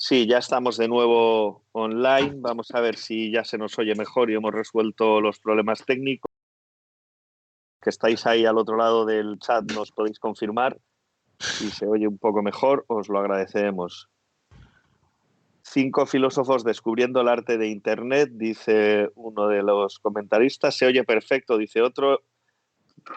Sí, ya estamos de nuevo online. Vamos a ver si ya se nos oye mejor y hemos resuelto los problemas técnicos. Que estáis ahí al otro lado del chat, nos podéis confirmar. Si se oye un poco mejor, os lo agradeceremos. 5 filósofos descubriendo el arte de Internet, dice uno de los comentaristas. Se oye perfecto, dice otro.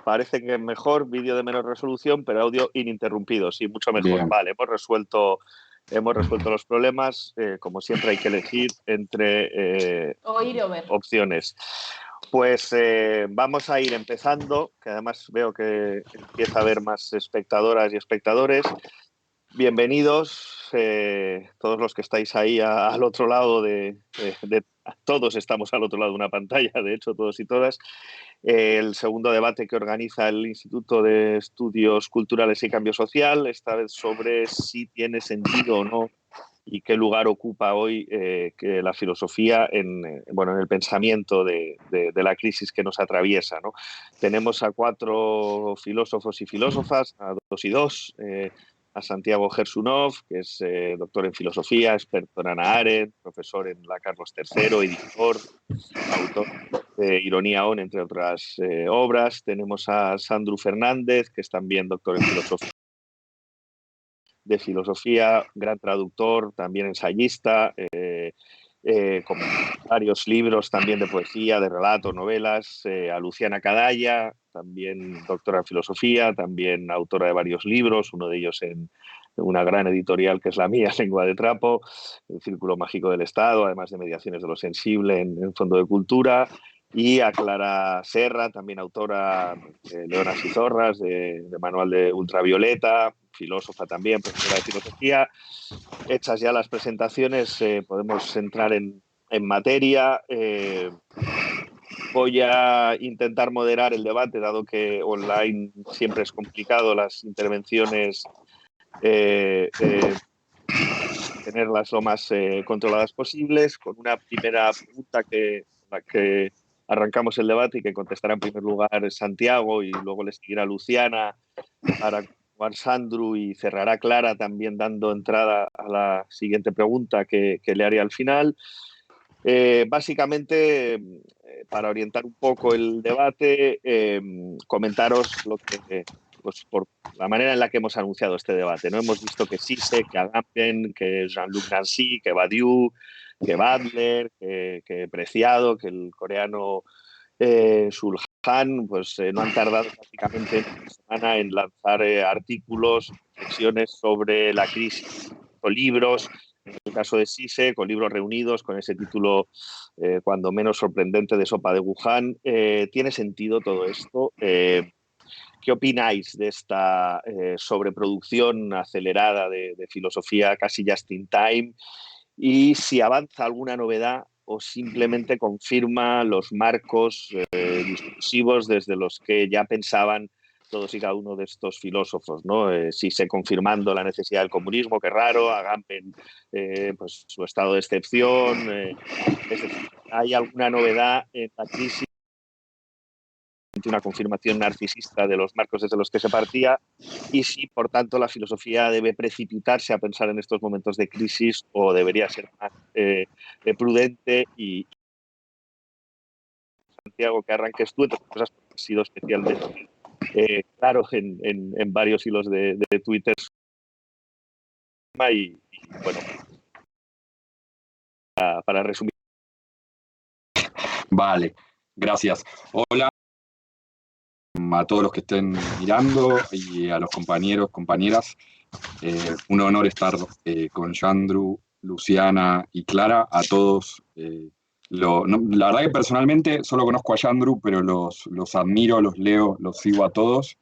Parece que es mejor, vídeo de menor resolución, pero audio ininterrumpido. Sí, mucho mejor. Bien. Vale, hemos resuelto los problemas. Como siempre hay que elegir entre Oír o ver. opciones. Pues vamos a ir empezando, que además veo que empieza a haber más espectadoras y espectadores. Bienvenidos todos los que estáis ahí al otro lado todos estamos al otro lado de una pantalla, de hecho, todos y todas. El segundo debate que organiza el Instituto de Estudios Culturales y Cambio Social, esta vez sobre si tiene sentido o no y qué lugar ocupa hoy que la filosofía en el pensamiento de la crisis que nos atraviesa, ¿no? Tenemos a 4 filósofos y filósofas, a 2 y 2, a Santiago Gersunov, que es doctor en filosofía, experto en Hannah Arendt, profesor en la Carlos III, editor, autor de Ironía On, entre otras obras. Tenemos a Sandro Fernández, que es también doctor en filosofía, gran traductor, también ensayista, con varios libros también de poesía, de relatos, novelas. A Luciana Cadalla, también doctora en filosofía, también autora de varios libros, uno de ellos en una gran editorial que es la mía, Lengua de Trapo, El Círculo Mágico del Estado, además de Mediaciones de lo Sensible en Fondo de Cultura. Y a Clara Serra, también autora de Leonas y Zorras, de Manual de Ultravioleta, filósofa también, profesora de filosofía. Hechas ya las presentaciones, podemos entrar en materia. Voy a intentar moderar el debate, dado que online siempre es complicado las intervenciones, tenerlas lo más controladas posibles, con una primera pregunta la que arrancamos el debate y que contestará en primer lugar Santiago, y luego le seguirá Luciana para continuar Sandro, y cerrará Clara también dando entrada a la siguiente pregunta que le haré al final. Básicamente, para orientar un poco el debate, comentaros lo que, pues, por la manera en la que hemos anunciado este debate, ¿no? Hemos visto que Zizek, que Agamben, que Jean-Luc Nancy, que Badiou, que Butler, que Preciado, que el coreano Sulhan, pues no han tardado prácticamente una semana en lanzar artículos, reflexiones sobre la crisis, o libros. En el caso de Zizek, con libros reunidos con ese título cuando menos sorprendente de Sopa de Wuhan. ¿Tiene sentido todo esto? ¿Qué opináis de esta sobreproducción acelerada de filosofía casi just in time? Y si avanza alguna novedad o simplemente confirma los marcos discursivos desde los que ya pensaban todos y cada uno de estos filósofos, ¿no? Si se confirmando la necesidad del comunismo, qué raro, Agamben, pues su estado de excepción. Es decir, ¿hay alguna novedad en la crisis? Una confirmación narcisista de los marcos desde los que se partía, y si, por tanto, la filosofía debe precipitarse a pensar en estos momentos de crisis o debería ser más prudente. Y Santiago, que arranques tú, entre cosas, porque has sido especialmente claro en varios hilos de Twitter, y bueno, para resumir. Vale, gracias. Hola a todos los que estén mirando y a los compañeros, compañeras. Un honor estar con Sandro, Luciana y Clara. A todos, la verdad que personalmente solo conozco a Sandro, pero los admiro, los leo, los sigo a todos.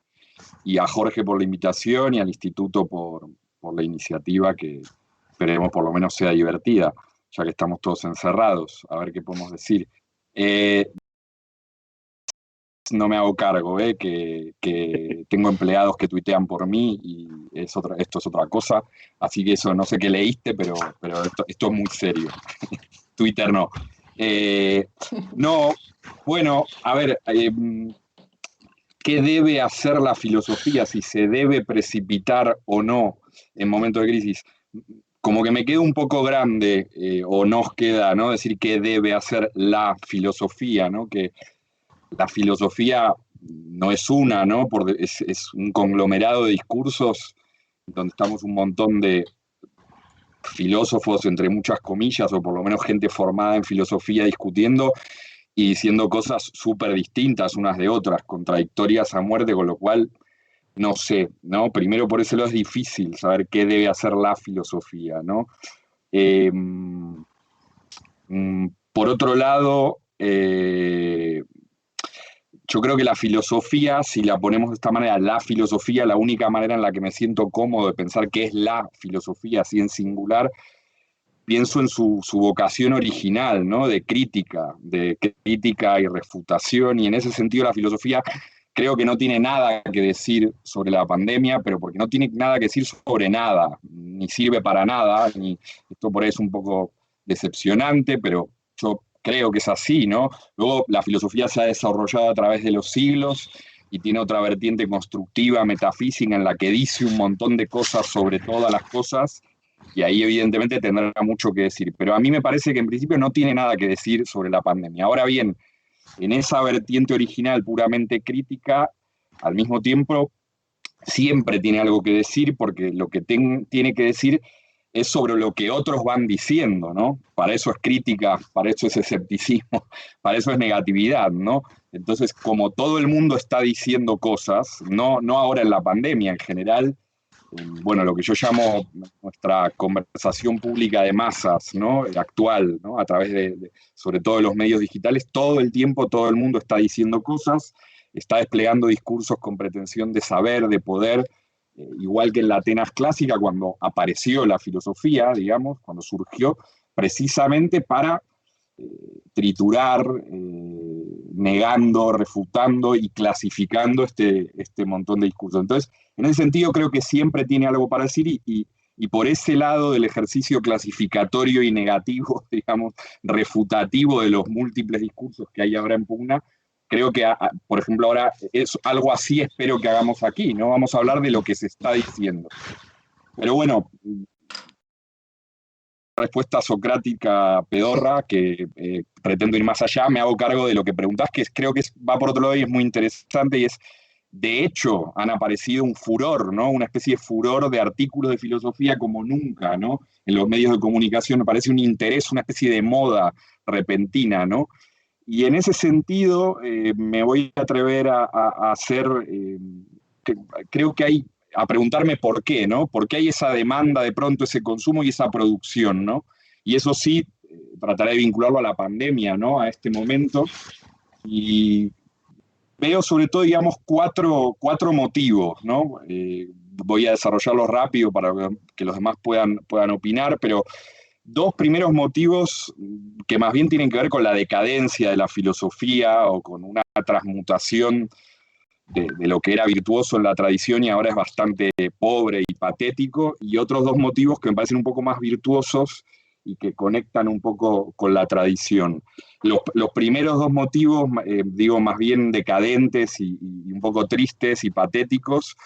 Y a Jorge por la invitación y al Instituto por la iniciativa, que esperemos por lo menos sea divertida, ya que estamos todos encerrados. A ver qué podemos decir. No me hago cargo, que tengo empleados que tuitean por mí y esto es otra cosa. Así que eso, no sé qué leíste, pero esto es muy serio. Twitter no. No, bueno, a ver, ¿qué debe hacer la filosofía? Si se debe precipitar o no en momentos de crisis. como que me queda un poco grande, o nos queda, ¿no? Decir qué debe hacer la filosofía, ¿no? Que la filosofía no es una, ¿no? Es un conglomerado de discursos donde estamos un montón de filósofos, entre muchas comillas, o por lo menos gente formada en filosofía discutiendo y diciendo cosas súper distintas unas de otras, contradictorias a muerte, con lo cual, no sé, ¿no? Primero por ese lado es difícil saber qué debe hacer la filosofía, ¿no? Eh, por otro lado, yo creo que la filosofía, si la ponemos de esta manera, la filosofía, la única manera en la que me siento cómodo de pensar qué es la filosofía, así en singular, pienso en su vocación original, ¿no? De crítica y refutación, y en ese sentido la filosofía creo que no tiene nada que decir sobre la pandemia, pero porque no tiene nada que decir sobre nada, ni sirve para nada, ni esto por ahí es un poco decepcionante, pero yo creo que es así, ¿no? Luego la filosofía se ha desarrollado a través de los siglos y tiene otra vertiente constructiva, metafísica, en la que dice un montón de cosas sobre todas las cosas, y ahí evidentemente tendrá mucho que decir. Pero a mí me parece que en principio no tiene nada que decir sobre la pandemia. Ahora bien, en esa vertiente original puramente crítica, al mismo tiempo siempre tiene algo que decir, porque lo que tiene que decir es sobre lo que otros van diciendo, ¿no? Para eso es crítica, para eso es escepticismo, para eso es negatividad, ¿no? Entonces, como todo el mundo está diciendo cosas, no ahora en la pandemia, en general, bueno, lo que yo llamo nuestra conversación pública de masas, ¿no? Actual, ¿no? A través sobre todo de los medios digitales, todo el tiempo todo el mundo está diciendo cosas, está desplegando discursos con pretensión de saber, de poder, igual que en la Atenas clásica, cuando apareció la filosofía, digamos, cuando surgió, precisamente para triturar, negando, refutando y clasificando este montón de discursos. Entonces, en ese sentido creo que siempre tiene algo para decir y por ese lado del ejercicio clasificatorio y negativo, digamos, refutativo de los múltiples discursos que hay ahora en pugna, creo que, por ejemplo, ahora es algo así espero que hagamos aquí, ¿no? Vamos a hablar de lo que se está diciendo. Pero bueno, respuesta socrática pedorra, que pretendo ir más allá, me hago cargo de lo que preguntás, que creo que va por otro lado y es muy interesante, y es, de hecho, han aparecido un furor, ¿no? Una especie de furor de artículos de filosofía como nunca, ¿no? En los medios de comunicación me parece un interés, una especie de moda repentina, ¿no? Y en ese sentido me voy a atrever a hacer, creo que hay a preguntarme por qué, ¿no? ¿Por qué hay esa demanda de pronto, ese consumo y esa producción, ¿no? Y eso sí, trataré de vincularlo a la pandemia, ¿no? A este momento. Y veo sobre todo, digamos, cuatro motivos, ¿no? Voy a desarrollarlos rápido para que los demás puedan opinar, pero dos primeros motivos que más bien tienen que ver con la decadencia de la filosofía o con una transmutación de lo que era virtuoso en la tradición y ahora es bastante pobre y patético, y otros dos motivos que me parecen un poco más virtuosos y que conectan un poco con la tradición. Los primeros dos motivos, digo, más bien decadentes y un poco tristes y patéticos,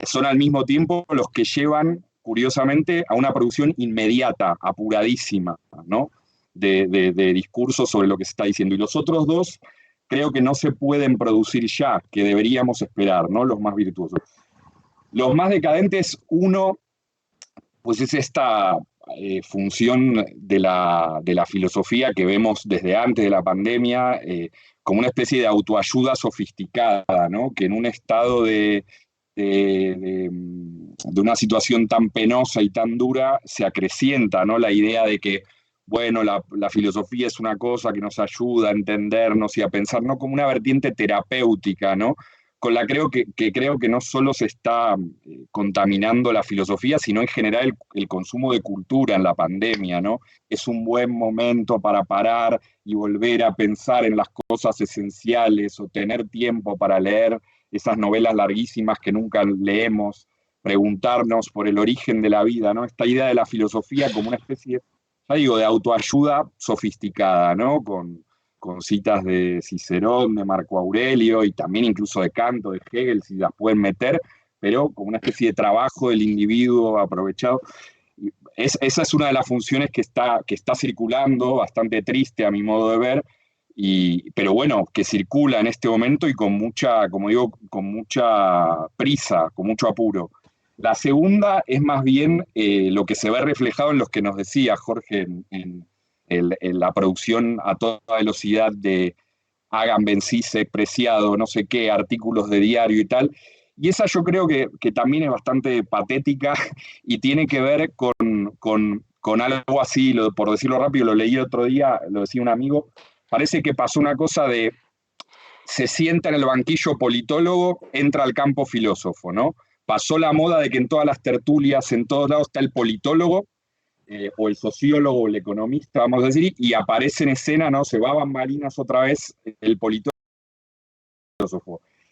son al mismo tiempo los que llevan, curiosamente, a una producción inmediata, apuradísima, ¿no? De discursos sobre lo que se está diciendo. Y los otros dos creo que no se pueden producir ya, que deberíamos esperar, ¿no? Los más virtuosos. Los más decadentes, uno, pues es esta función de la filosofía que vemos desde antes de la pandemia, como una especie de autoayuda sofisticada, ¿no? Que en un estado de una situación tan penosa y tan dura se acrecienta, ¿no? La idea de que, bueno, la filosofía es una cosa que nos ayuda a entendernos y a pensar, ¿no? Como una vertiente terapéutica, ¿no? Con la creo que no solo se está contaminando la filosofía, sino en general el consumo de cultura en la pandemia, ¿no? Es un buen momento para parar y volver a pensar en las cosas esenciales o tener tiempo para leer esas novelas larguísimas que nunca leemos, preguntarnos por el origen de la vida, ¿no? Esta idea de la filosofía como una especie, ya digo, de autoayuda sofisticada, ¿no? Con citas de Cicerón, de Marco Aurelio y también incluso de Kant o de Hegel, si las pueden meter, pero como una especie de trabajo del individuo aprovechado. esa es una de las funciones que está circulando, bastante triste a mi modo de ver, pero bueno, que circula en este momento y con mucha, como digo, con mucha prisa, con mucho apuro. La segunda es más bien lo que se ve reflejado en los que nos decía Jorge en la producción a toda velocidad de Hagan, Benzise, Preciado, no sé qué, artículos de diario y tal. Y esa yo creo que también es bastante patética y tiene que ver con algo así, por decirlo rápido, lo leí otro día, lo decía un amigo, parece que pasó una cosa de se sienta en el banquillo politólogo, entra al campo filósofo, ¿no? Pasó la moda de que en todas las tertulias, en todos lados está el politólogo, o el sociólogo o el economista, vamos a decir, y aparece en escena, ¿no? Se va a bambalinas otra vez el politólogo.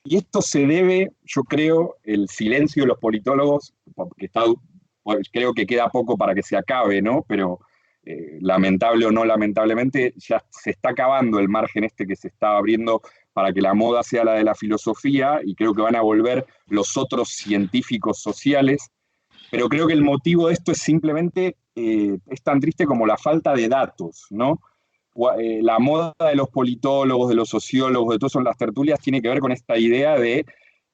Y esto se debe, yo creo, el silencio de los politólogos, porque creo que queda poco para que se acabe, ¿no? Pero lamentable o no lamentablemente, ya se está acabando el margen este que se está abriendo para que la moda sea la de la filosofía, y creo que van a volver los otros científicos sociales, pero creo que el motivo de esto es simplemente, es tan triste como la falta de datos, ¿no? La moda de los politólogos, de los sociólogos, de todas son las tertulias, tiene que ver con esta idea de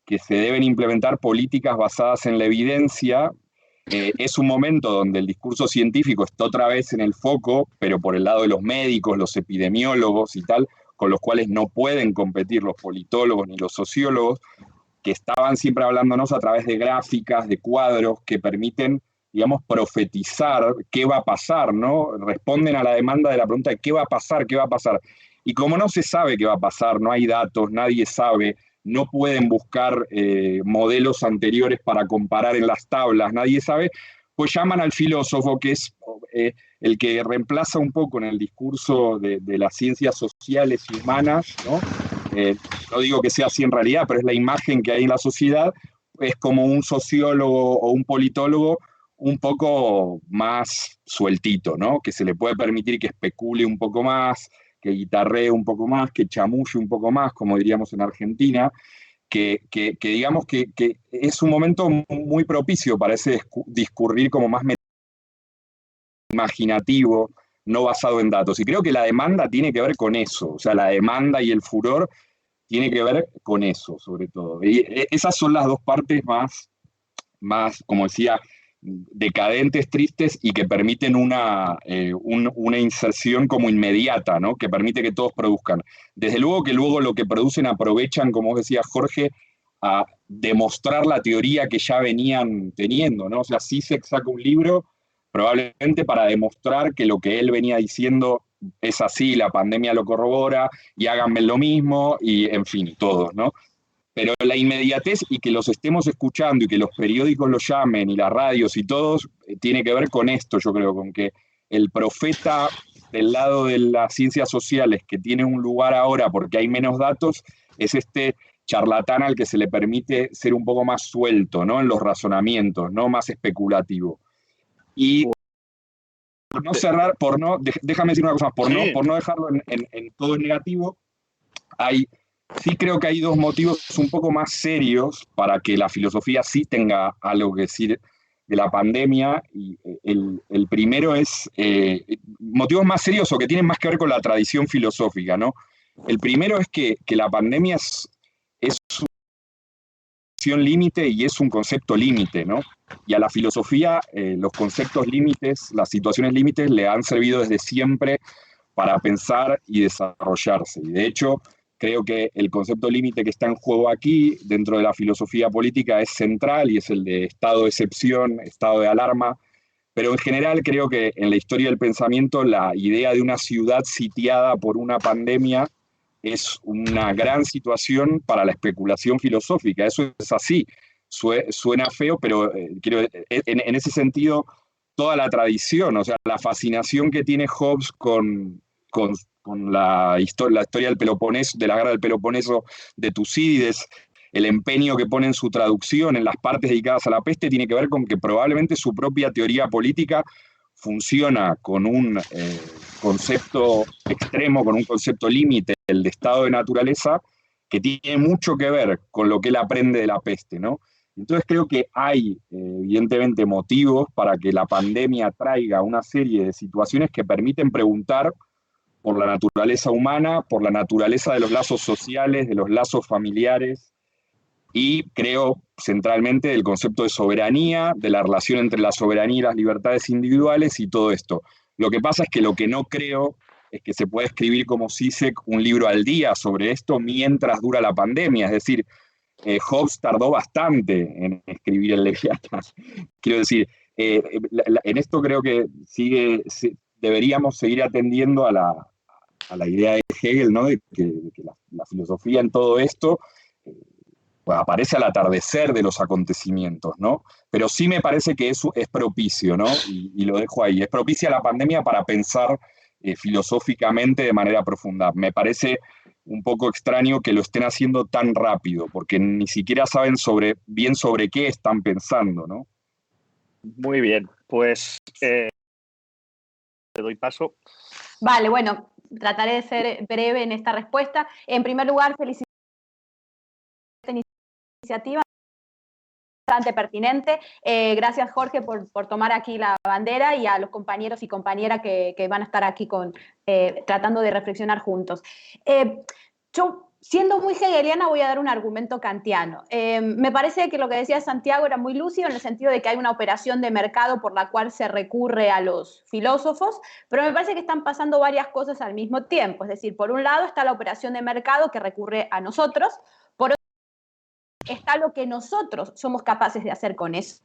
que se deben implementar políticas basadas en la evidencia. Es un momento donde el discurso científico está otra vez en el foco, pero por el lado de los médicos, los epidemiólogos y tal, con los cuales no pueden competir los politólogos ni los sociólogos, que estaban siempre hablándonos a través de gráficas, de cuadros que permiten, digamos, profetizar qué va a pasar, ¿no? Responden a la demanda de la pregunta de qué va a pasar, qué va a pasar. Y como no se sabe qué va a pasar, no hay datos, nadie sabe, no pueden buscar modelos anteriores para comparar en las tablas, nadie sabe, pues llaman al filósofo, que es el que reemplaza un poco en el discurso de las ciencias sociales y humanas, ¿no? No digo que sea así en realidad, pero es la imagen que hay en la sociedad, es como un sociólogo o un politólogo un poco más sueltito, ¿no? Que se le puede permitir que especule un poco más, que guitarree un poco más, que chamulle un poco más, como diríamos en Argentina, que digamos que es un momento muy propicio para ese discurrir como más imaginativo, no basado en datos. Y creo que la demanda tiene que ver con eso, o sea, la demanda y el furor tiene que ver con eso, sobre todo. Y esas son las dos partes más, como decía, decadentes, tristes y que permiten una inserción como inmediata, ¿no? Que permite que todos produzcan. Desde luego que luego lo que producen aprovechan, como vos decías, Jorge, a demostrar la teoría que ya venían teniendo, ¿no? O sea, Zizek saca un libro probablemente para demostrar que lo que él venía diciendo es así, la pandemia lo corrobora, y háganme lo mismo, y en fin, todos, ¿no? Pero la inmediatez y que los estemos escuchando y que los periódicos lo llamen y las radios y todos, tiene que ver con esto, yo creo, con que el profeta del lado de las ciencias sociales que tiene un lugar ahora porque hay menos datos, es este charlatán al que se le permite ser un poco más suelto, ¿no? En los razonamientos, no más especulativo. Y por no cerrar, déjame decir una cosa más, por no dejarlo en todo negativo, sí creo que hay dos motivos un poco más serios para que la filosofía sí tenga algo que decir de la pandemia. Y el primero es motivos más serios o que tienen más que ver con la tradición filosófica, ¿no? El primero es que la pandemia es una situación límite y es un concepto límite, ¿no? Y a la filosofía los conceptos límites, las situaciones límites le han servido desde siempre para pensar y desarrollarse. Y de hecho, creo que el concepto límite que está en juego aquí, dentro de la filosofía política, es central y es el de estado de excepción, estado de alarma. Pero en general creo que en la historia del pensamiento la idea de una ciudad sitiada por una pandemia es una gran situación para la especulación filosófica. Eso es así. Suena feo, pero en ese sentido, toda la tradición, o sea, la fascinación que tiene Hobbes con la historia del Peloponeso, de la guerra del Peloponeso de Tucídides, el empeño que pone en su traducción en las partes dedicadas a la peste, tiene que ver con que probablemente su propia teoría política funciona con un concepto extremo, con un concepto límite, el de estado de naturaleza, que tiene mucho que ver con lo que él aprende de la peste, ¿no? Entonces creo que hay, evidentemente, motivos para que la pandemia traiga una serie de situaciones que permiten preguntar por la naturaleza humana, por la naturaleza de los lazos sociales, de los lazos familiares, y creo centralmente del concepto de soberanía, de la relación entre la soberanía y las libertades individuales y todo esto. Lo que pasa es que lo que no creo es que se pueda escribir como Zizek un libro al día sobre esto mientras dura la pandemia. Es decir, Hobbes tardó bastante en escribir el Leviatán. Quiero decir, en esto creo que deberíamos seguir atendiendo a la idea de Hegel, ¿no? De que la filosofía en todo esto pues aparece al atardecer de los acontecimientos, ¿no? Pero sí me parece que eso es propicio, ¿no? Y lo dejo ahí. Es propicia la pandemia para pensar filosóficamente de manera profunda. Me parece un poco extraño que lo estén haciendo tan rápido, porque ni siquiera saben bien sobre qué están pensando, ¿no? Muy bien, pues te doy paso. Vale, bueno, trataré de ser breve en esta respuesta. En primer lugar, felicitar esta iniciativa bastante pertinente. Gracias, Jorge, por tomar aquí la bandera, y a los compañeros y compañeras que van a estar aquí tratando de reflexionar juntos. Yo, siendo muy hegeliana, voy a dar un argumento kantiano. Me parece que lo que decía Santiago era muy lúcido en el sentido de que hay una operación de mercado por la cual se recurre a los filósofos, pero me parece que están pasando varias cosas al mismo tiempo. Es decir, por un lado está la operación de mercado que recurre a nosotros, por otro está lo que nosotros somos capaces de hacer con eso,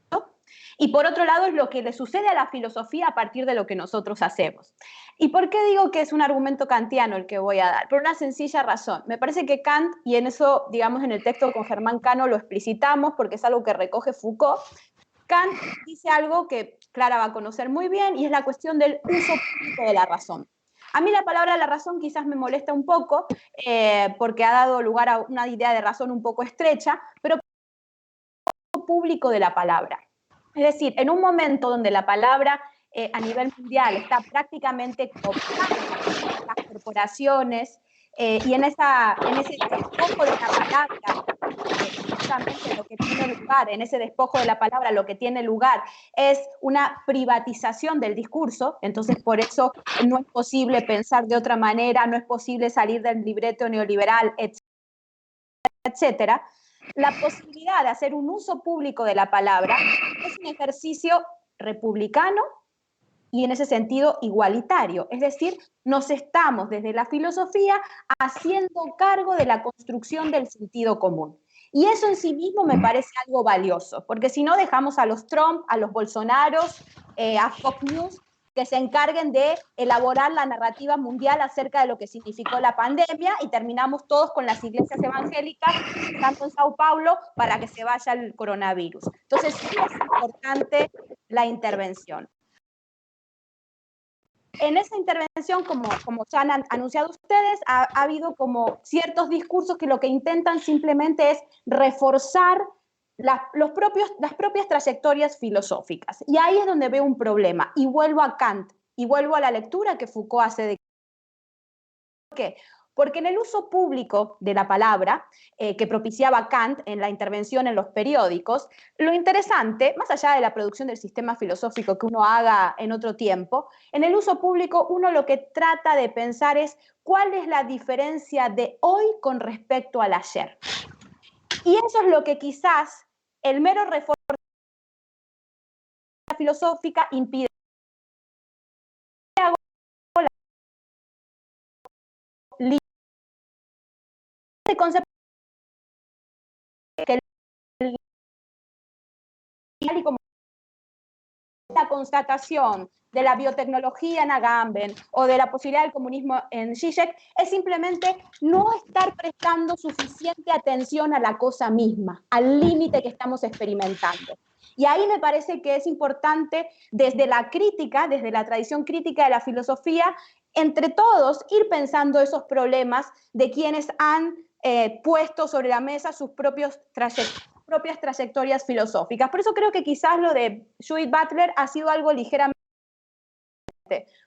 y por otro lado es lo que le sucede a la filosofía a partir de lo que nosotros hacemos. ¿Y por qué digo que es un argumento kantiano el que voy a dar? Por una sencilla razón. Me parece que Kant, y en eso, digamos, en el texto con Germán Cano lo explicitamos porque es algo que recoge Foucault, Kant dice algo que Clara va a conocer muy bien, y es la cuestión del uso público de la razón. A mí la palabra la razón quizás me molesta un poco, porque ha dado lugar a una idea de razón un poco estrecha, pero público de la palabra. Es decir, en un momento donde la palabra a nivel mundial está prácticamente cooptada por las corporaciones, y en ese despojo de la palabra, justamente lo que tiene lugar, en ese despojo de la palabra, lo que tiene lugar es una privatización del discurso. Entonces por eso no es posible pensar de otra manera, no es posible salir del libreto neoliberal, etcétera. La posibilidad de hacer un uso público de la palabra es un ejercicio republicano y en ese sentido igualitario. Es decir, nos estamos desde la filosofía haciendo cargo de la construcción del sentido común. Y eso en sí mismo me parece algo valioso, porque si no dejamos a los Trump, a los Bolsonaros, a Fox News, que se encarguen de elaborar la narrativa mundial acerca de lo que significó la pandemia, y terminamos todos con las iglesias evangélicas, tanto en Sao Paulo, para que se vaya el coronavirus. Entonces sí es importante la intervención. En esa intervención, como ya han anunciado ustedes, ha habido como ciertos discursos que lo que intentan simplemente es reforzar las propias trayectorias filosóficas. Y ahí es donde veo un problema. Y vuelvo a Kant, y vuelvo a la lectura que Foucault hace de... ¿Por qué? Porque en el uso público de la palabra, que propiciaba Kant en la intervención en los periódicos, lo interesante, más allá de la producción del sistema filosófico que uno haga en otro tiempo, en el uso público uno lo que trata de pensar es cuál es la diferencia de hoy con respecto al ayer. Y eso es lo que quizás el mero reforma filosófica impide. Este concepto que y como la constatación de la biotecnología en Agamben o de la posibilidad del comunismo en Zizek es simplemente no estar prestando suficiente atención a la cosa misma, al límite que estamos experimentando. Y ahí me parece que es importante, desde la crítica, desde la tradición crítica de la filosofía, entre todos ir pensando esos problemas de quienes han puesto sobre la mesa sus propias trayectorias filosóficas. Por eso creo que quizás lo de Judith Butler ha sido algo ligeramente,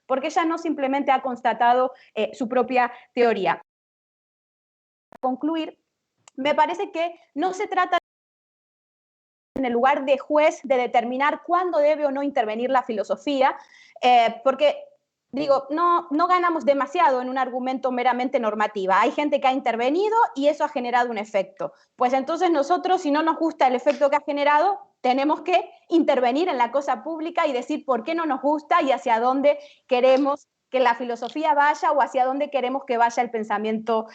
porque ella no simplemente ha constatado su propia teoría. Para concluir, me parece que no se trata en el lugar de juez de determinar cuándo debe o no intervenir la filosofía, porque digo, no ganamos demasiado en un argumento meramente normativa. Hay gente que ha intervenido y eso ha generado un efecto. Pues entonces nosotros, si no nos gusta el efecto que ha generado, tenemos que intervenir en la cosa pública y decir por qué no nos gusta y hacia dónde queremos que la filosofía vaya o hacia dónde queremos que vaya el pensamiento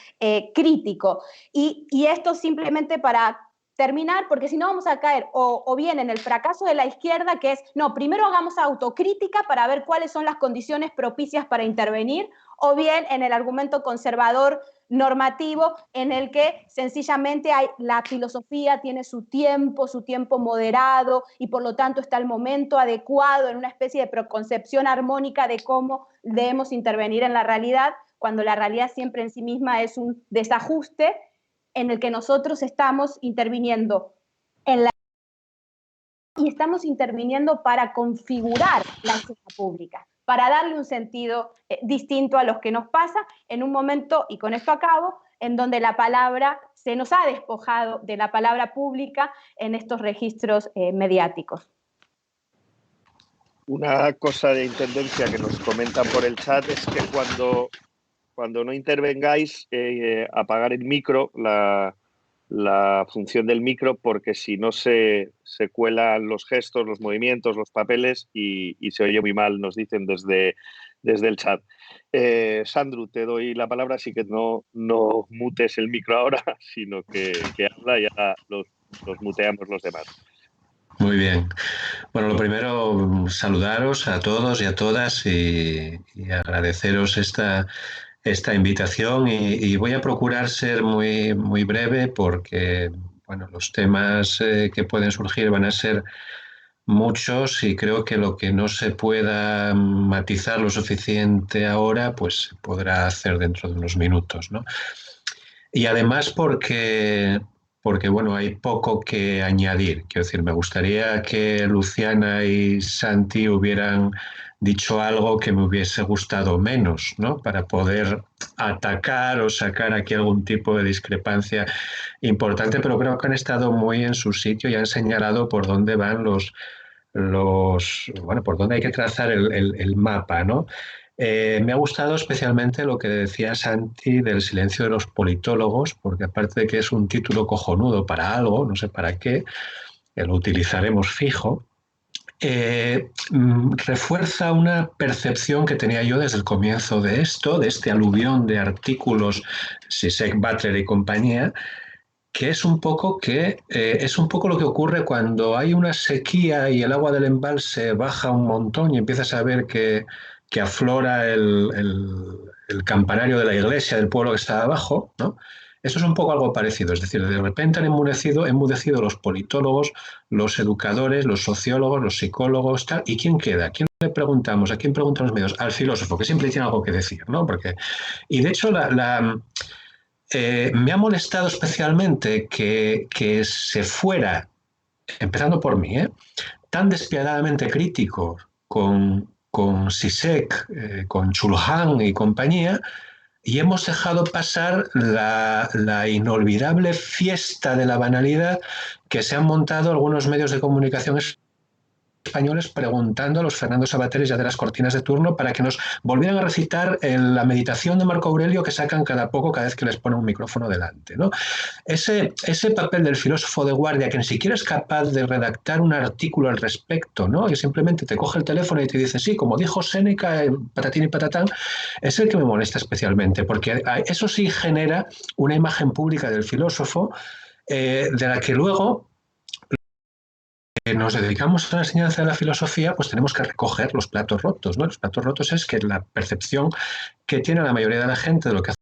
crítico. Y esto simplemente para terminar, porque si no vamos a caer o bien en el fracaso de la izquierda, que es, no, primero hagamos autocrítica para ver cuáles son las condiciones propicias para intervenir, o bien en el argumento conservador normativo en el que sencillamente la filosofía tiene su tiempo moderado y por lo tanto está el momento adecuado en una especie de preconcepción armónica de cómo debemos intervenir en la realidad, cuando la realidad siempre en sí misma es un desajuste en el que nosotros estamos interviniendo y estamos interviniendo para configurar la escena pública, para darle un sentido distinto a lo que nos pasa en un momento, y con esto acabo, en donde la palabra se nos ha despojado de la palabra pública en estos registros mediáticos. Una cosa de intendencia que nos comentan por el chat es que cuando no intervengáis, apagar el micro, la función del micro, porque si no se cuelan los gestos, los movimientos, los papeles y se oye muy mal, nos dicen desde el chat. Sandru, te doy la palabra, así que no mutes el micro ahora, sino que habla y ahora los muteamos los demás. Muy bien. Bueno, lo primero, saludaros a todos y a todas y agradeceros esta invitación y voy a procurar ser muy, muy breve porque bueno, los temas que pueden surgir van a ser muchos y creo que lo que no se pueda matizar lo suficiente ahora, pues se podrá hacer dentro de unos minutos, ¿no? Y además porque bueno, hay poco que añadir. Quiero decir, me gustaría que Luciana y Santi hubieran dicho algo que me hubiese gustado menos, ¿no? Para poder atacar o sacar aquí algún tipo de discrepancia importante, pero creo que han estado muy en su sitio y han señalado por dónde van bueno, por dónde hay que trazar el mapa, ¿no? Me ha gustado especialmente lo que decía Santi del silencio de los politólogos, porque aparte de que es un título cojonudo para algo, no sé para qué, lo utilizaremos fijo, refuerza una percepción que tenía yo desde el comienzo de este aluvión de artículos, Zizek, Butler y compañía, que es un poco lo que ocurre cuando hay una sequía y el agua del embalse baja un montón y empiezas a ver que aflora el campanario de la iglesia del pueblo que está abajo, ¿no? Eso es un poco algo parecido, es decir, de repente han enmudecido los politólogos, los educadores, los sociólogos, los psicólogos, tal, ¿y quién queda? ¿A quién le preguntamos? ¿A quién preguntan los medios? Al filósofo, que siempre tiene algo que decir, ¿no? Y de hecho me ha molestado especialmente que se fuera, empezando por mí, tan despiadadamente crítico con Zizek, con Chulhan y compañía, y hemos dejado pasar la inolvidable fiesta de la banalidad que se han montado algunos medios de comunicación españoles preguntando a los Fernando Sabateres ya de las cortinas de turno para que nos volvieran a recitar la meditación de Marco Aurelio que sacan cada vez que les ponen un micrófono delante, ¿no? Ese papel del filósofo de guardia que ni siquiera es capaz de redactar un artículo al respecto, ¿no? Y simplemente te coge el teléfono y te dice, sí, como dijo Séneca, patatín y patatán, es el que me molesta especialmente, porque eso sí genera una imagen pública del filósofo de la que luego nos dedicamos a la enseñanza de la filosofía, pues tenemos que recoger los platos rotos, ¿no? Los platos rotos es que la percepción que tiene la mayoría de la gente de lo que hace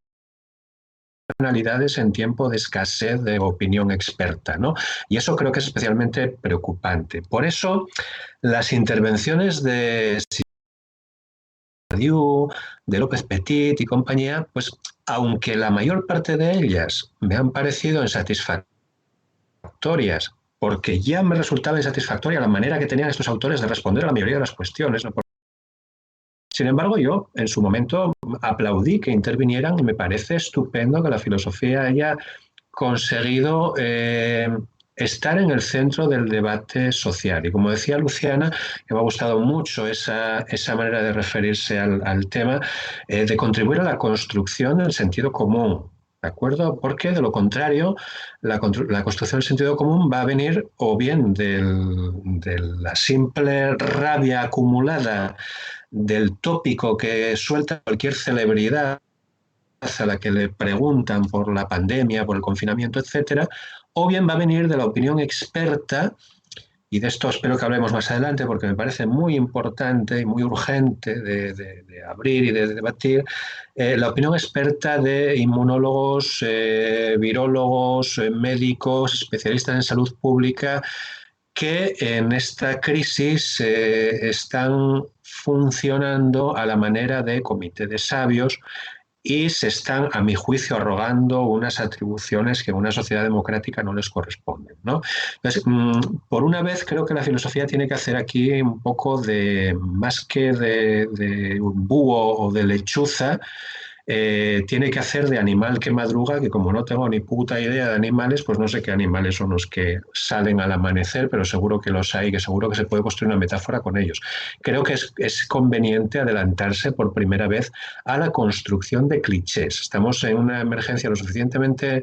personalidades en tiempo de escasez de opinión experta, ¿no? Y eso creo que es especialmente preocupante. Por eso, las intervenciones de Diu, de López Petit y compañía, pues aunque la mayor parte de ellas me han parecido insatisfactorias, porque ya me resultaba insatisfactoria la manera que tenían estos autores de responder a la mayoría de las cuestiones, ¿no? Sin embargo, yo en su momento aplaudí que intervinieran y me parece estupendo que la filosofía haya conseguido estar en el centro del debate social. Y como decía Luciana, que me ha gustado mucho esa manera de referirse al tema, de contribuir a la construcción del sentido común. ¿De acuerdo? Porque de lo contrario, la construcción del sentido común va a venir o bien de la simple rabia acumulada del tópico que suelta cualquier celebridad a la que le preguntan por la pandemia, por el confinamiento, etcétera, o bien va a venir de la opinión experta, y de esto espero que hablemos más adelante porque me parece muy importante y muy urgente de abrir y de debatir, la opinión experta de inmunólogos, virólogos, médicos, especialistas en salud pública, que en esta crisis están funcionando a la manera de comité de sabios y se están, a mi juicio, arrogando unas atribuciones que en una sociedad democrática no les corresponden, ¿no? Entonces, por una vez, creo que la filosofía tiene que hacer aquí un poco de, más que de búho o de lechuza, tiene que hacer de animal que madruga, que como no tengo ni puta idea de animales, pues no sé qué animales son los que salen al amanecer, pero seguro que los hay, que seguro que se puede construir una metáfora con ellos. Creo que es conveniente adelantarse por primera vez a la construcción de clichés. Estamos en una emergencia lo suficientemente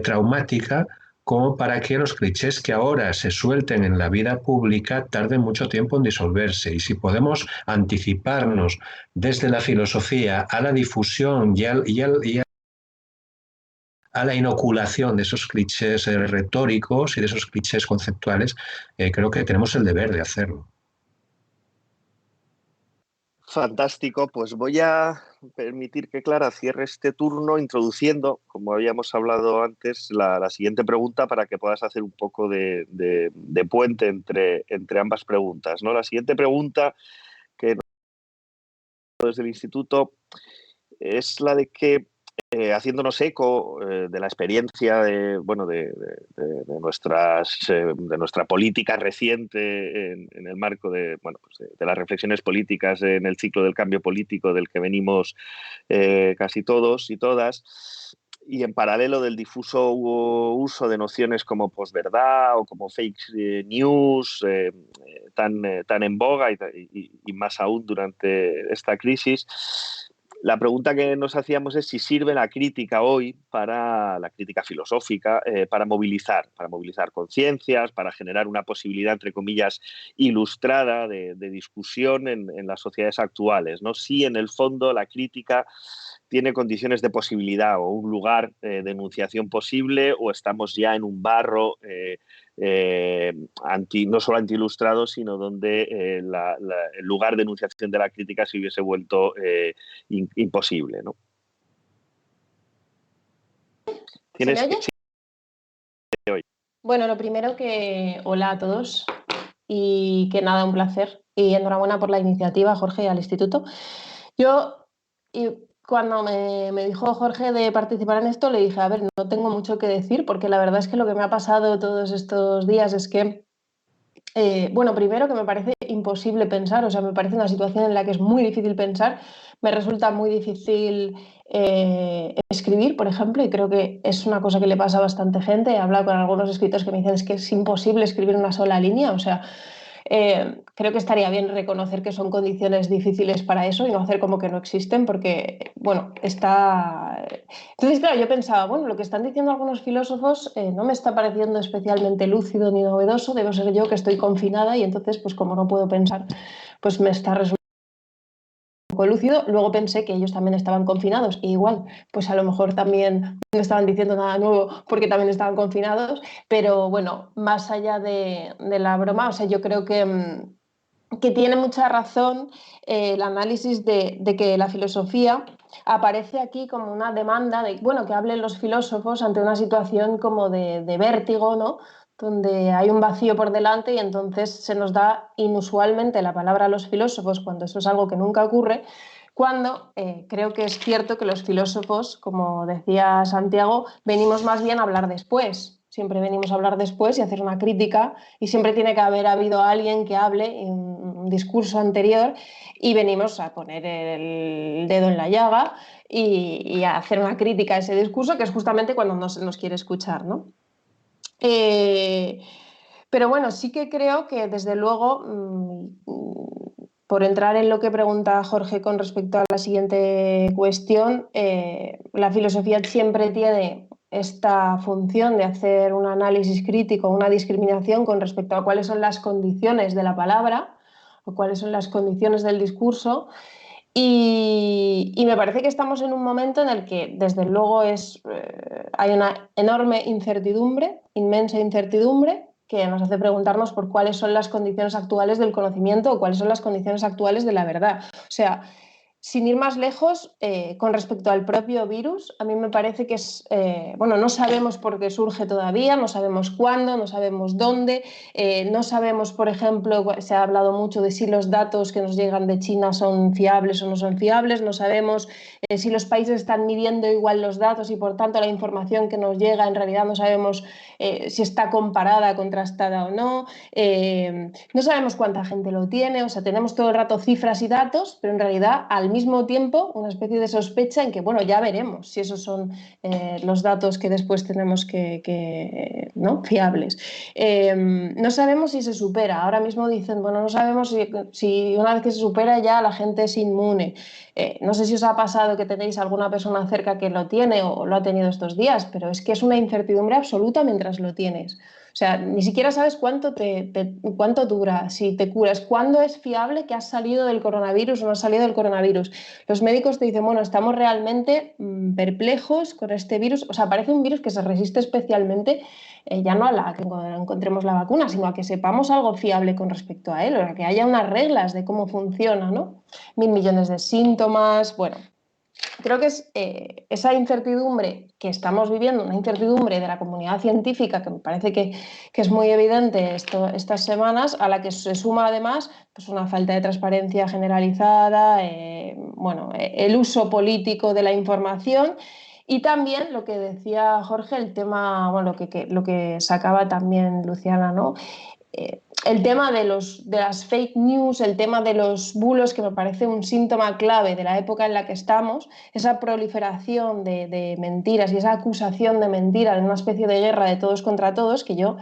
traumática como para que los clichés que ahora se suelten en la vida pública tarden mucho tiempo en disolverse. Y si podemos anticiparnos desde la filosofía a la difusión a la inoculación de esos clichés retóricos y de esos clichés conceptuales, creo que tenemos el deber de hacerlo. Fantástico, pues voy a permitir que Clara cierre este turno introduciendo, como habíamos hablado antes, la siguiente pregunta para que puedas hacer un poco de puente entre ambas preguntas, ¿no? La siguiente pregunta que desde el instituto es la de que, haciéndonos eco de la experiencia de nuestra política reciente en el marco de las reflexiones políticas en el ciclo del cambio político del que venimos casi todos y todas, y en paralelo del difuso uso de nociones como posverdad o como fake news, tan en boga y más aún durante esta crisis. La pregunta que nos hacíamos es si sirve la crítica hoy, para la crítica filosófica, para movilizar conciencias, para generar una posibilidad, entre comillas, ilustrada de discusión en las sociedades actuales, ¿no? Si en el fondo la crítica tiene condiciones de posibilidad o un lugar de enunciación posible, o estamos ya en un barro no solo anti-ilustrado, sino donde el lugar de enunciación de la crítica se hubiese vuelto imposible, ¿no? ¿Se me oye? Sí. Bueno, lo primero que hola a todos y que nada, un placer y enhorabuena por la iniciativa, Jorge, y al instituto. Cuando me dijo Jorge de participar en esto, le dije, a ver, no tengo mucho que decir porque la verdad es que lo que me ha pasado todos estos días es que, primero que me parece imposible pensar, o sea, me parece una situación en la que es muy difícil pensar, me resulta muy difícil escribir, por ejemplo, y creo que es una cosa que le pasa a bastante gente. He hablado con algunos escritores que me dicen es que es imposible escribir una sola línea, o sea, creo que estaría bien reconocer que son condiciones difíciles para eso y no hacer como que no existen, porque, bueno, está... Entonces, claro, yo pensaba, bueno, lo que están diciendo algunos filósofos no me está pareciendo especialmente lúcido ni novedoso, debo ser yo que estoy confinada y entonces, pues como no puedo pensar, pues me está resultando poco lúcido. Luego pensé que ellos también estaban confinados y igual, pues a lo mejor también no estaban diciendo nada nuevo porque también estaban confinados, pero bueno, más allá de la broma, o sea, yo creo que tiene mucha razón el análisis de que la filosofía aparece aquí como una demanda de, bueno, que hablen los filósofos ante una situación como de vértigo, ¿no? Donde hay un vacío por delante y entonces se nos da inusualmente la palabra a los filósofos cuando eso es algo que nunca ocurre, cuando creo que es cierto que los filósofos, como decía Santiago, venimos más bien a hablar después. Siempre venimos a hablar después y hacer una crítica y siempre tiene que haber habido alguien que hable en un discurso anterior y venimos a poner el dedo en la llaga y a hacer una crítica a ese discurso, que es justamente cuando no se nos quiere escuchar, ¿no? Pero bueno, sí que creo que desde luego, por entrar en lo que pregunta Jorge con respecto a la siguiente cuestión, la filosofía siempre tiene esta función de hacer un análisis crítico, una discriminación con respecto a cuáles son las condiciones de la palabra o cuáles son las condiciones del discurso. Y me parece que estamos en un momento en el que, desde luego, hay una enorme incertidumbre, inmensa incertidumbre, que nos hace preguntarnos por cuáles son las condiciones actuales del conocimiento o cuáles son las condiciones actuales de la verdad. O sea, sin ir más lejos, con respecto al propio virus, a mí me parece que bueno, no sabemos por qué surge todavía, no sabemos cuándo, no sabemos dónde, no sabemos, por ejemplo, se ha hablado mucho de si los datos que nos llegan de China son fiables o no son fiables, no sabemos si los países están midiendo igual los datos y por tanto la información que nos llega en realidad no sabemos si está comparada, contrastada o no, no sabemos cuánta gente lo tiene, o sea, tenemos todo el rato cifras y datos, pero en realidad al mismo tiempo una especie de sospecha en que, bueno, ya veremos si esos son los datos que después tenemos ¿no? Fiables. No sabemos si se supera. Ahora mismo dicen, bueno, no sabemos si una vez que se supera ya la gente es inmune. No sé si os ha pasado que tenéis alguna persona cerca que lo tiene o lo ha tenido estos días, pero es que es una incertidumbre absoluta mientras lo tienes. O sea, ni siquiera sabes cuánto dura, si te curas, cuándo es fiable que has salido del coronavirus o no has salido del coronavirus. Los médicos te dicen, bueno, estamos realmente perplejos con este virus. O sea, parece un virus que se resiste especialmente, ya no a la que encontremos la vacuna, sino a que sepamos algo fiable con respecto a él, o a que haya unas reglas de cómo funciona, ¿no? 1.000 millones de síntomas, bueno. Creo que es esa incertidumbre que estamos viviendo, una incertidumbre de la comunidad científica que me parece que es muy evidente estas semanas, a la que se suma además pues una falta de transparencia generalizada, bueno, el uso político de la información y también lo que decía Jorge, el tema, bueno, lo que sacaba también Luciana, ¿no? El tema de las fake news, el tema de los bulos, que me parece un síntoma clave de la época en la que estamos, esa proliferación de mentiras y esa acusación de mentira, de una especie de guerra de todos contra todos, que yo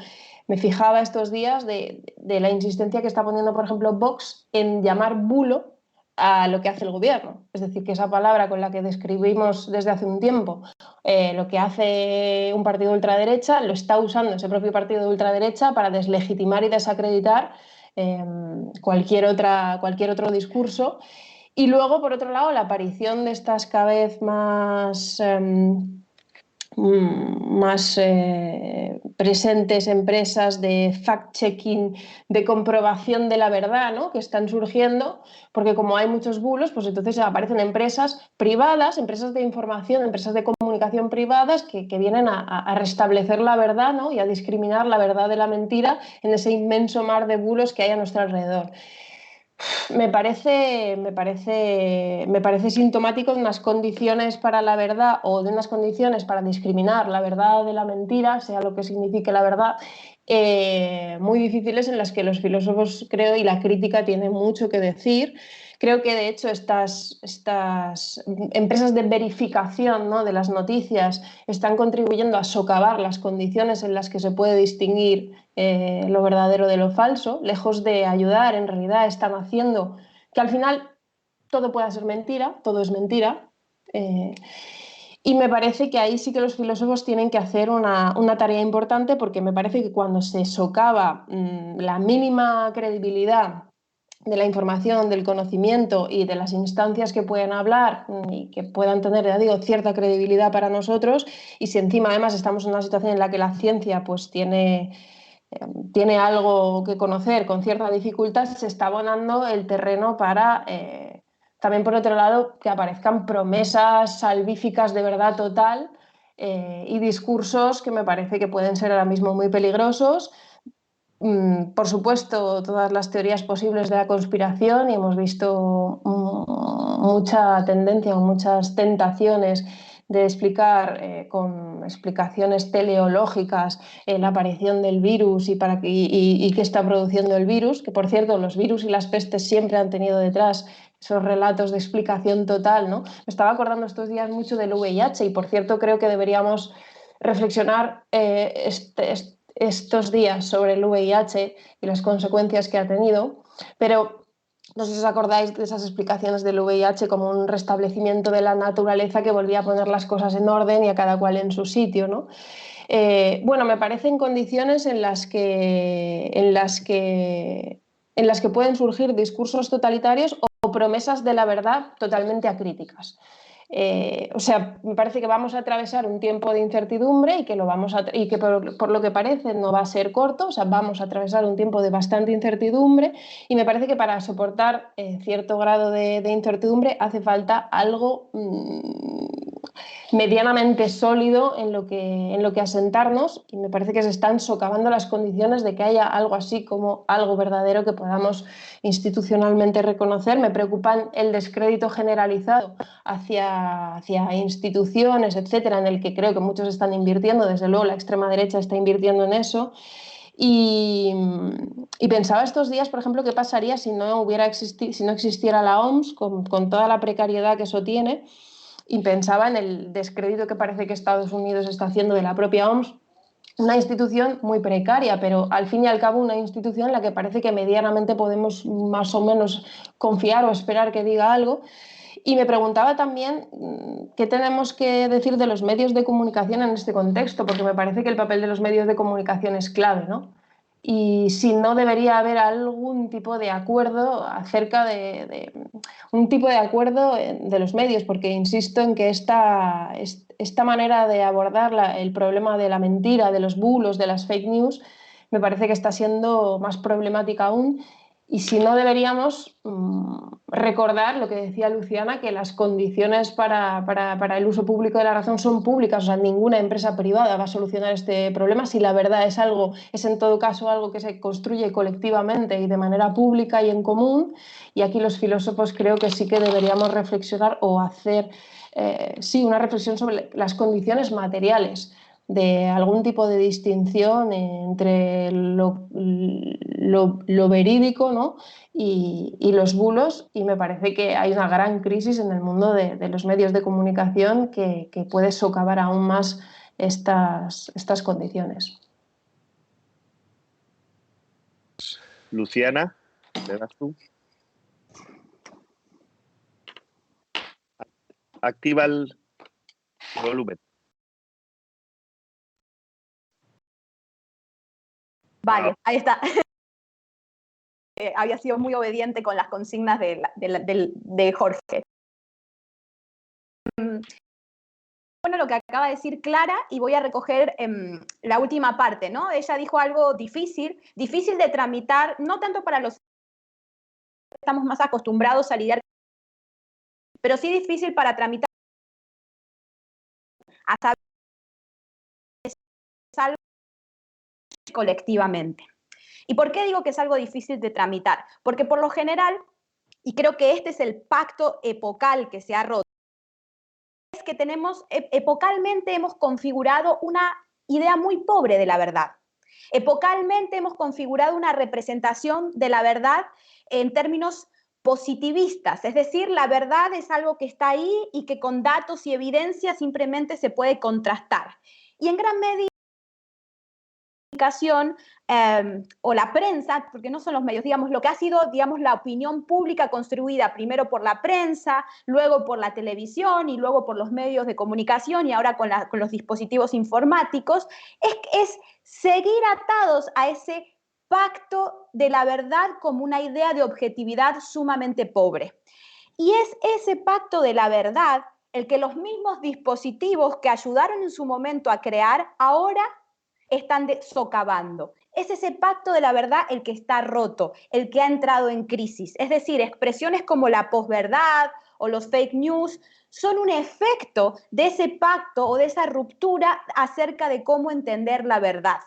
me fijaba estos días de la insistencia que está poniendo, por ejemplo, Vox en llamar bulo a lo que hace el gobierno. Es decir, que esa palabra con la que describimos desde hace un tiempo lo que hace un partido de ultraderecha, lo está usando ese propio partido de ultraderecha para deslegitimar y desacreditar cualquier otro discurso. Y luego, por otro lado, la aparición de estas cada vez más presentes empresas de fact-checking, de comprobación de la verdad, ¿no? Que están surgiendo, porque como hay muchos bulos, pues entonces aparecen empresas privadas, empresas de información, empresas de comunicación privadas que vienen a restablecer la verdad, ¿no? Y a discriminar la verdad de la mentira en ese inmenso mar de bulos que hay a nuestro alrededor. Me parece sintomático de unas condiciones para la verdad o de unas condiciones para discriminar la verdad de la mentira, sea lo que signifique la verdad, muy difíciles en las que los filósofos, creo, y la crítica tienen mucho que decir. Creo que, de hecho, estas empresas de verificación, ¿no?, de las noticias están contribuyendo a socavar las condiciones en las que se puede distinguir lo verdadero de lo falso. Lejos de ayudar, en realidad están haciendo que al final todo pueda ser mentira, todo es mentira. Y me parece que ahí sí que los filósofos tienen que hacer una tarea importante, porque me parece que cuando se socava la mínima credibilidad de la información, del conocimiento y de las instancias que pueden hablar y que puedan tener, ya digo, cierta credibilidad para nosotros, y si encima además estamos en una situación en la que la ciencia pues tiene algo que conocer con cierta dificultad, se está abonando el terreno para, también por otro lado, que aparezcan promesas salvíficas de verdad total y discursos que me parece que pueden ser ahora mismo muy peligrosos. Por supuesto, todas las teorías posibles de la conspiración, y hemos visto mucha tendencia o muchas tentaciones de explicar con explicaciones teleológicas la aparición del virus y qué está produciendo el virus, que por cierto los virus y las pestes siempre han tenido detrás esos relatos de explicación total, ¿no? Me estaba acordando estos días mucho del VIH y por cierto creo que deberíamos reflexionar estos días sobre el VIH y las consecuencias que ha tenido, pero no sé si os acordáis de esas explicaciones del VIH como un restablecimiento de la naturaleza que volvía a poner las cosas en orden y a cada cual en su sitio, ¿no? Bueno, me parecen condiciones en las que pueden surgir discursos totalitarios o promesas de la verdad totalmente acríticas. O sea, me parece que vamos a atravesar un tiempo de incertidumbre y que, por lo que parece no va a ser corto, o sea, vamos a atravesar un tiempo de bastante incertidumbre y me parece que para soportar cierto grado de incertidumbre hace falta algo medianamente sólido en lo que asentarnos, y me parece que se están socavando las condiciones de que haya algo así como algo verdadero que podamos institucionalmente reconocer. Me preocupa el descrédito generalizado hacia instituciones, etcétera, en el que creo que muchos están invirtiendo. Desde luego la extrema derecha está invirtiendo en eso. Y pensaba estos días, por ejemplo, qué pasaría si no existiera la OMS con toda la precariedad que eso tiene, y pensaba en el descrédito que parece que Estados Unidos está haciendo de la propia OMS, una institución muy precaria, pero al fin y al cabo una institución en la que parece que medianamente podemos más o menos confiar o esperar que diga algo. Y me preguntaba también qué tenemos que decir de los medios de comunicación en este contexto, porque me parece que el papel de los medios de comunicación es clave, ¿no? Y si no debería haber algún tipo de acuerdo acerca un tipo de acuerdo de los medios, porque insisto en que esta manera de abordar el problema de la mentira, de los bulos, de las fake news, me parece que está siendo más problemática aún. Y si no, deberíamos recordar lo que decía Luciana, que las condiciones para el uso público de la razón son públicas. O sea, ninguna empresa privada va a solucionar este problema si la verdad es en todo caso algo que se construye colectivamente y de manera pública y en común. Y aquí los filósofos creo que sí que deberíamos reflexionar o hacer una reflexión sobre las condiciones materiales de algún tipo de distinción entre lo verídico, ¿no? y los bulos, y me parece que hay una gran crisis en el mundo de los medios de comunicación que puede socavar aún más estas condiciones. Luciana, ¿le das tú? Activa el volumen. Vale, ahí está. Había sido muy obediente con las consignas de Jorge. Bueno, lo que acaba de decir Clara, y voy a recoger la última parte, ¿no? Ella dijo algo difícil de tramitar, no tanto para los que estamos más acostumbrados a lidiar, pero sí difícil para tramitar, a saber si es algo colectivamente. ¿Y por qué digo que es algo difícil de tramitar? Porque por lo general, y creo que este es el pacto epocal que se ha roto, es que epocalmente hemos configurado una idea muy pobre de la verdad. Epocalmente hemos configurado una representación de la verdad en términos positivistas, es decir, la verdad es algo que está ahí y que con datos y evidencia simplemente se puede contrastar. Y en gran medida o la prensa, porque no son los medios, digamos, lo que ha sido, digamos, la opinión pública construida primero por la prensa, luego por la televisión y luego por los medios de comunicación y ahora con los dispositivos informáticos, es seguir atados a ese pacto de la verdad como una idea de objetividad sumamente pobre. Y es ese pacto de la verdad el que los mismos dispositivos que ayudaron en su momento a crear ahora están socavando. Es ese pacto de la verdad el que está roto, el que ha entrado en crisis. Es decir, expresiones como la posverdad o los fake news son un efecto de ese pacto o de esa ruptura acerca de cómo entender la verdad.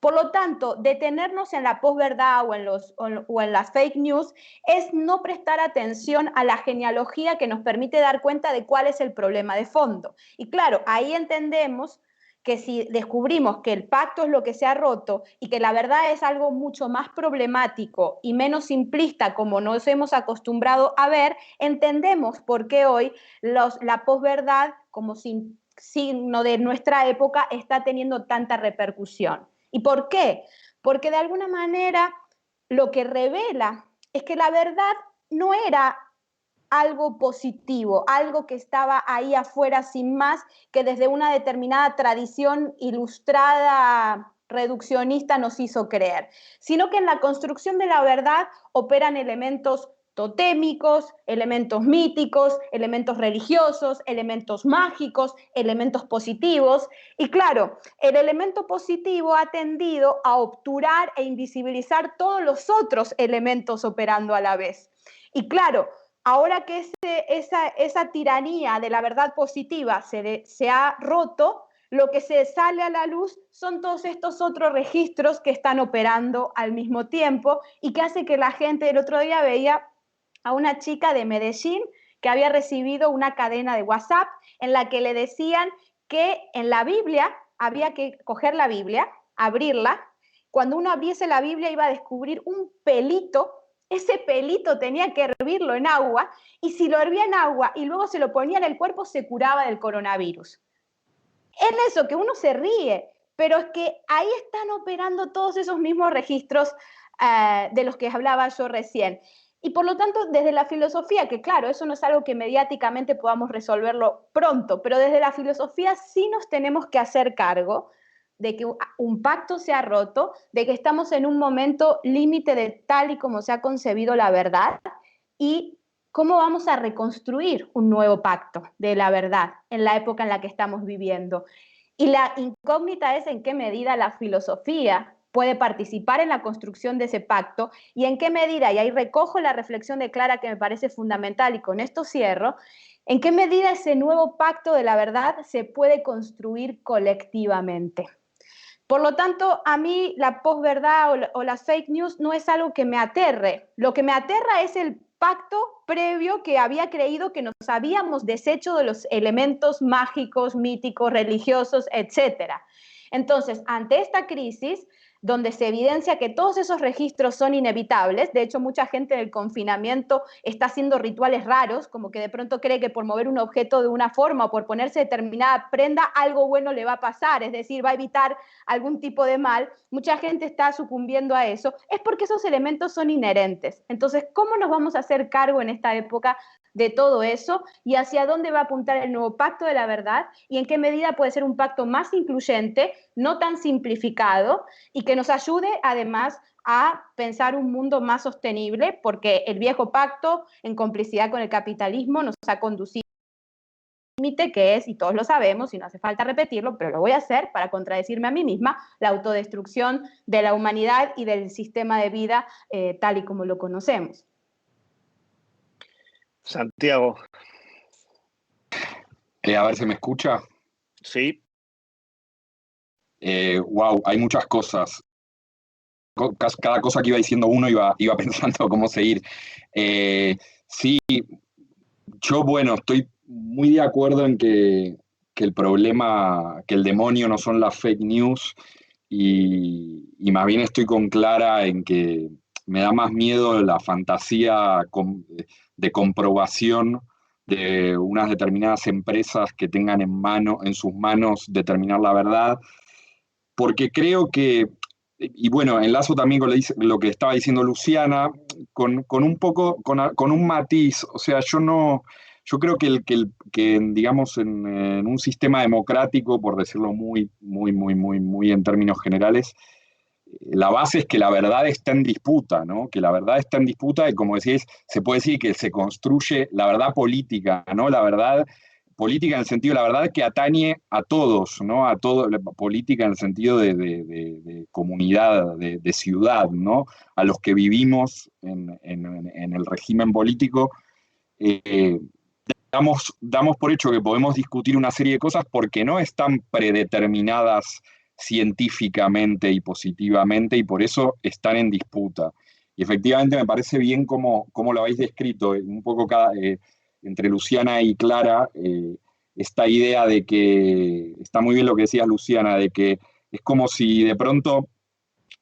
Por lo tanto, detenernos en la posverdad o en las fake news es no prestar atención a la genealogía que nos permite dar cuenta de cuál es el problema de fondo. Y claro, ahí entendemos que si descubrimos que el pacto es lo que se ha roto y que la verdad es algo mucho más problemático y menos simplista como nos hemos acostumbrado a ver, entendemos por qué hoy la posverdad como signo de nuestra época está teniendo tanta repercusión. ¿Y por qué? Porque de alguna manera lo que revela es que la verdad no era algo positivo, algo que estaba ahí afuera sin más, que desde una determinada tradición ilustrada reduccionista nos hizo creer, sino que en la construcción de la verdad operan elementos totémicos, elementos míticos, elementos religiosos, elementos mágicos, elementos positivos. Y claro, el elemento positivo ha tendido a obturar e invisibilizar todos los otros elementos operando a la vez. Y claro, ahora que esa tiranía de la verdad positiva se ha roto, lo que se sale a la luz son todos estos otros registros que están operando al mismo tiempo y que hace que la gente, el otro día veía a una chica de Medellín que había recibido una cadena de WhatsApp en la que le decían que en la Biblia había que coger la Biblia, abrirla, cuando uno abriese la Biblia iba a descubrir un pelito. Ese pelito tenía que hervirlo en agua y si lo hervía en agua y luego se lo ponía en el cuerpo se curaba del coronavirus. Es eso, que uno se ríe, pero es que ahí están operando todos esos mismos registros de los que hablaba yo recién. Y por lo tanto, desde la filosofía, que claro, eso no es algo que mediáticamente podamos resolverlo pronto, pero desde la filosofía sí nos tenemos que hacer cargo de que un pacto se ha roto, de que estamos en un momento límite de tal y como se ha concebido la verdad y cómo vamos a reconstruir un nuevo pacto de la verdad en la época en la que estamos viviendo. Y la incógnita es en qué medida la filosofía puede participar en la construcción de ese pacto y en qué medida, y ahí recojo la reflexión de Clara que me parece fundamental y con esto cierro, en qué medida ese nuevo pacto de la verdad se puede construir colectivamente. Por lo tanto, a mí la posverdad o las fake news no es algo que me aterre. Lo que me aterra es el pacto previo que había creído que nos habíamos deshecho de los elementos mágicos, míticos, religiosos, etc. Entonces, ante esta crisis, donde se evidencia que todos esos registros son inevitables. De hecho, mucha gente en el confinamiento está haciendo rituales raros, como que de pronto cree que por mover un objeto de una forma o por ponerse determinada prenda, algo bueno le va a pasar, es decir, va a evitar algún tipo de mal. Mucha gente está sucumbiendo a eso. Es porque esos elementos son inherentes. Entonces, ¿cómo nos vamos a hacer cargo en esta época de todo eso y hacia dónde va a apuntar el nuevo pacto de la verdad y en qué medida puede ser un pacto más incluyente, no tan simplificado y que nos ayude además a pensar un mundo más sostenible, porque el viejo pacto, en complicidad con el capitalismo, nos ha conducido a un límite que es, y todos lo sabemos y no hace falta repetirlo, pero lo voy a hacer para contradecirme a mí misma, la autodestrucción de la humanidad y del sistema de vida tal y como lo conocemos. Santiago. A ver, ¿se me escucha? Sí. Wow, hay muchas cosas. Cada cosa que iba diciendo uno iba pensando cómo seguir. Sí, yo, bueno, estoy muy de acuerdo en que el problema, que el demonio no son las fake news y más bien estoy con Clara en que me da más miedo la fantasía de comprobación de unas determinadas empresas que tengan en sus manos determinar la verdad, porque creo que, y bueno, enlazo también con lo que estaba diciendo Luciana, con un matiz, o sea, yo creo que digamos, en un sistema democrático, por decirlo muy en términos generales, la base es que la verdad está en disputa, ¿no? Que la verdad está en disputa y, como decís, se puede decir que se construye la verdad política, ¿no? La verdad política en el sentido de la verdad que atañe a todos, ¿no? A todo, la política en el sentido de comunidad, de ciudad, ¿no? A los que vivimos en el régimen político. Damos por hecho que podemos discutir una serie de cosas porque no están predeterminadas científicamente y positivamente y por eso están en disputa. Y efectivamente me parece bien cómo lo habéis descrito, un poco entre Luciana y Clara, esta idea de que, está muy bien lo que decías Luciana, de que es como si de pronto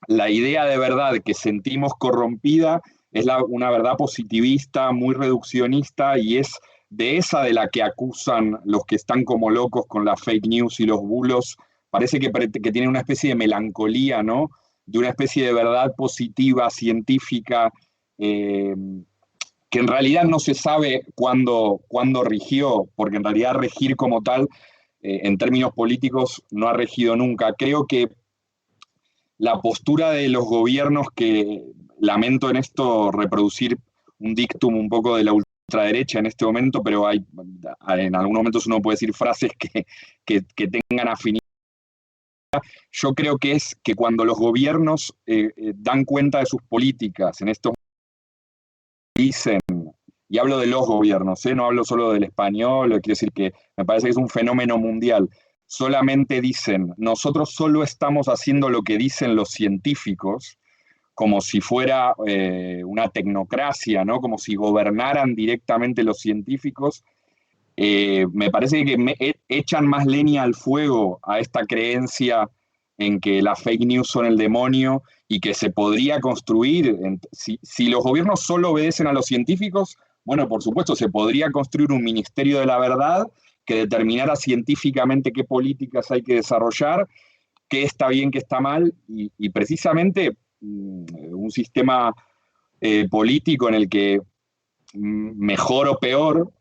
la idea de verdad que sentimos corrompida es una verdad positivista, muy reduccionista, y es de esa de la que acusan los que están como locos con las fake news y los bulos parece que tienen una especie de melancolía, ¿no? De una especie de verdad positiva, científica, que en realidad no se sabe cuándo rigió, porque en realidad regir como tal, en términos políticos, no ha regido nunca. Creo que la postura de los gobiernos, que lamento en esto reproducir un dictum un poco de la ultraderecha en este momento, pero en algunos momentos uno puede decir frases que tengan afinidad. Yo creo que es que cuando los gobiernos dan cuenta de sus políticas, en estos dicen, y hablo de los gobiernos, no hablo solo del español, quiero decir que me parece que es un fenómeno mundial, solamente dicen, nosotros solo estamos haciendo lo que dicen los científicos, como si fuera una tecnocracia, ¿no? Como si gobernaran directamente los científicos, me parece que echan más leña al fuego a esta creencia en que las fake news son el demonio y que se podría construir, si los gobiernos solo obedecen a los científicos, bueno, por supuesto, se podría construir un ministerio de la verdad que determinara científicamente qué políticas hay que desarrollar, qué está bien, qué está mal, y precisamente un sistema político en el que mejor o peor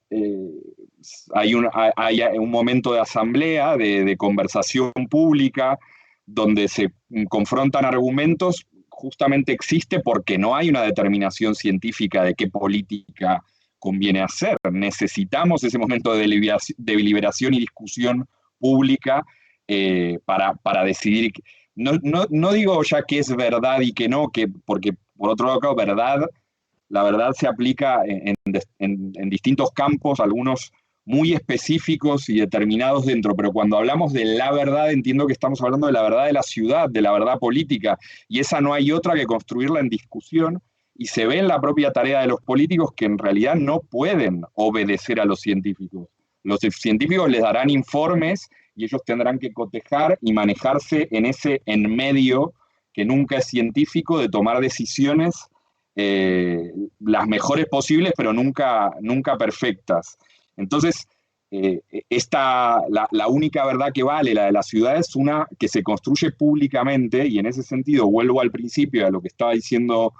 hay un momento de asamblea, de conversación pública, donde se confrontan argumentos, justamente existe porque no hay una determinación científica de qué política conviene hacer. Necesitamos ese momento de deliberación y discusión pública para decidir. No digo ya qué es verdad y qué no, porque por otro lado, la verdad se aplica en distintos campos, algunos muy específicos y determinados dentro, pero cuando hablamos de la verdad, entiendo que estamos hablando de la verdad de la ciudad, de la verdad política, y esa no hay otra que construirla en discusión, y se ve en la propia tarea de los políticos que en realidad no pueden obedecer a los científicos. Los científicos les darán informes y ellos tendrán que cotejar y manejarse en ese en medio que nunca es científico, de tomar decisiones las mejores posibles, pero nunca perfectas. Entonces, la única verdad que vale, la de la ciudad, es una que se construye públicamente, y en ese sentido vuelvo al principio a lo que estaba diciendo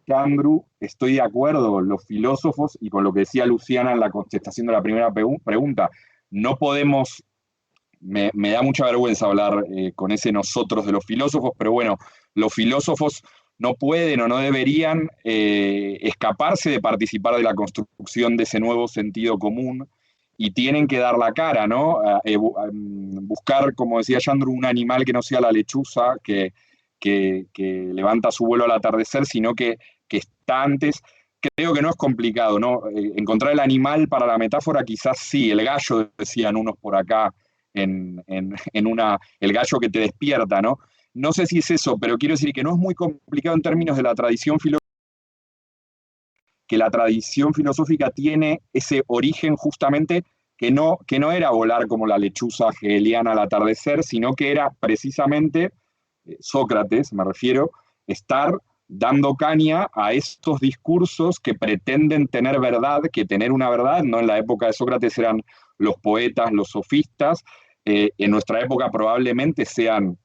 Candru, estoy de acuerdo, los filósofos, y con lo que decía Luciana en la contestación de la primera pregunta, no podemos, me da mucha vergüenza hablar con ese nosotros de los filósofos, pero bueno, los filósofos no pueden o no deberían escaparse de participar de la construcción de ese nuevo sentido común, y tienen que dar la cara, ¿no? Buscar, como decía Yandru, un animal que no sea la lechuza, que levanta su vuelo al atardecer, sino que está antes. Creo que no es complicado, ¿no? Encontrar el animal para la metáfora, quizás sí, el gallo, decían unos por acá, el gallo que te despierta, ¿no? No sé si es eso, pero quiero decir que no es muy complicado en términos de la tradición filosófica, que la tradición filosófica tiene ese origen justamente que no era volar como la lechuza hegeliana al atardecer, sino que era precisamente, Sócrates me refiero, estar dando caña a estos discursos que pretenden tener verdad, que tener una verdad, no en la época de Sócrates eran los poetas, los sofistas, en nuestra época probablemente sean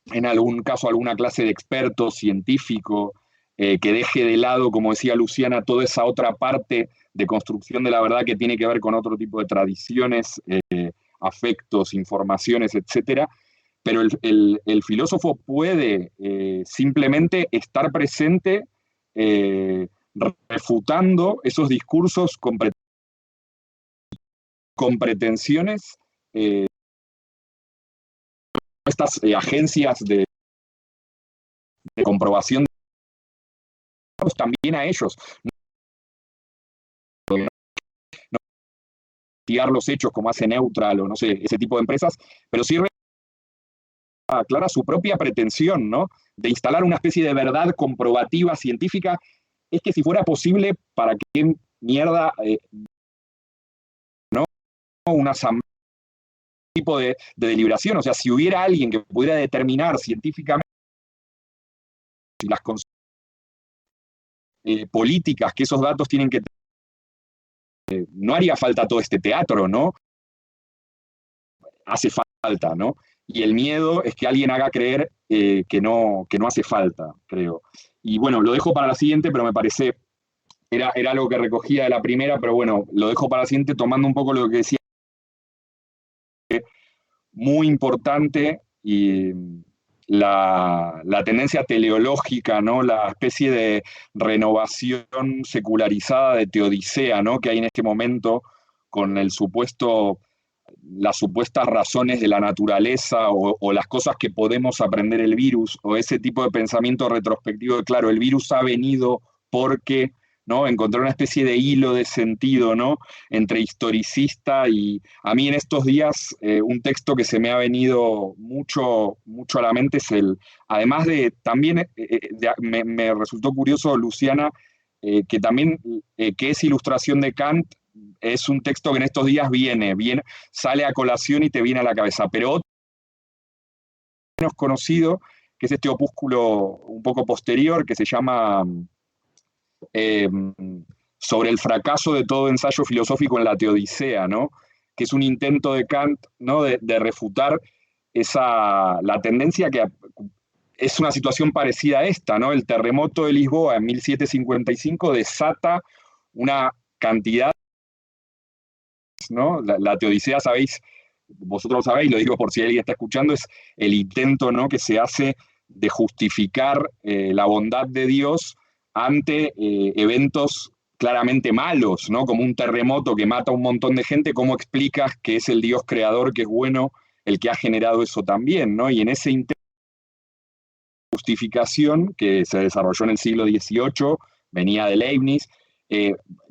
en algún caso alguna clase de experto científico que deje de lado, como decía Luciana, toda esa otra parte de construcción de la verdad que tiene que ver con otro tipo de tradiciones, afectos, informaciones, etcétera. Pero el filósofo puede simplemente estar presente refutando esos discursos con pretensiones, estas agencias de comprobación también a ellos. No investigar los hechos como hace Neutral o no sé, ese tipo de empresas, pero sí aclara su propia pretensión, ¿no? De instalar una especie de verdad comprobativa científica. Es que si fuera posible, ¿para qué mierda no un asamblea, tipo de deliberación? O sea, si hubiera alguien que pudiera determinar científicamente las políticas que esos datos tienen que tener, no haría falta todo este teatro, ¿no? Hace falta, ¿no? y el miedo es que alguien haga creer que no hace falta, creo. Y bueno, lo dejo para la siguiente, pero me parece, era algo que recogía de la primera, pero bueno, lo dejo para la siguiente tomando un poco lo que decía, muy importante, y la tendencia teleológica, ¿no? La especie de renovación secularizada de teodicea, ¿no? Que hay en este momento con las supuestas razones de la naturaleza o las cosas que podemos aprender el virus, o ese tipo de pensamiento retrospectivo de, claro, el virus ha venido porque, ¿no? Encontrar una especie de hilo de sentido, ¿no? Entre historicista y... A mí en estos días un texto que se me ha venido mucho a la mente es además de, también me resultó curioso, Luciana, que también, que es ilustración de Kant, es un texto que en estos días sale a colación y te viene a la cabeza, pero otro menos conocido, que es este opúsculo un poco posterior, que se llama sobre el fracaso de todo ensayo filosófico en la Teodicea, ¿no? Que es un intento de Kant, ¿no? de refutar la tendencia que es una situación parecida a esta, ¿no? El terremoto de Lisboa en 1755 desata una cantidad, ¿no? La Teodicea, sabéis, vosotros lo sabéis, lo digo por si alguien está escuchando, es el intento, ¿no? que se hace de justificar la bondad de Dios ante eventos claramente malos, ¿no? Como un terremoto que mata a un montón de gente. ¿Cómo explicas que es el Dios creador, que es bueno, el que ha generado eso también, ¿no? Y en ese intento de justificación que se desarrolló en el siglo XVIII, venía de Leibniz,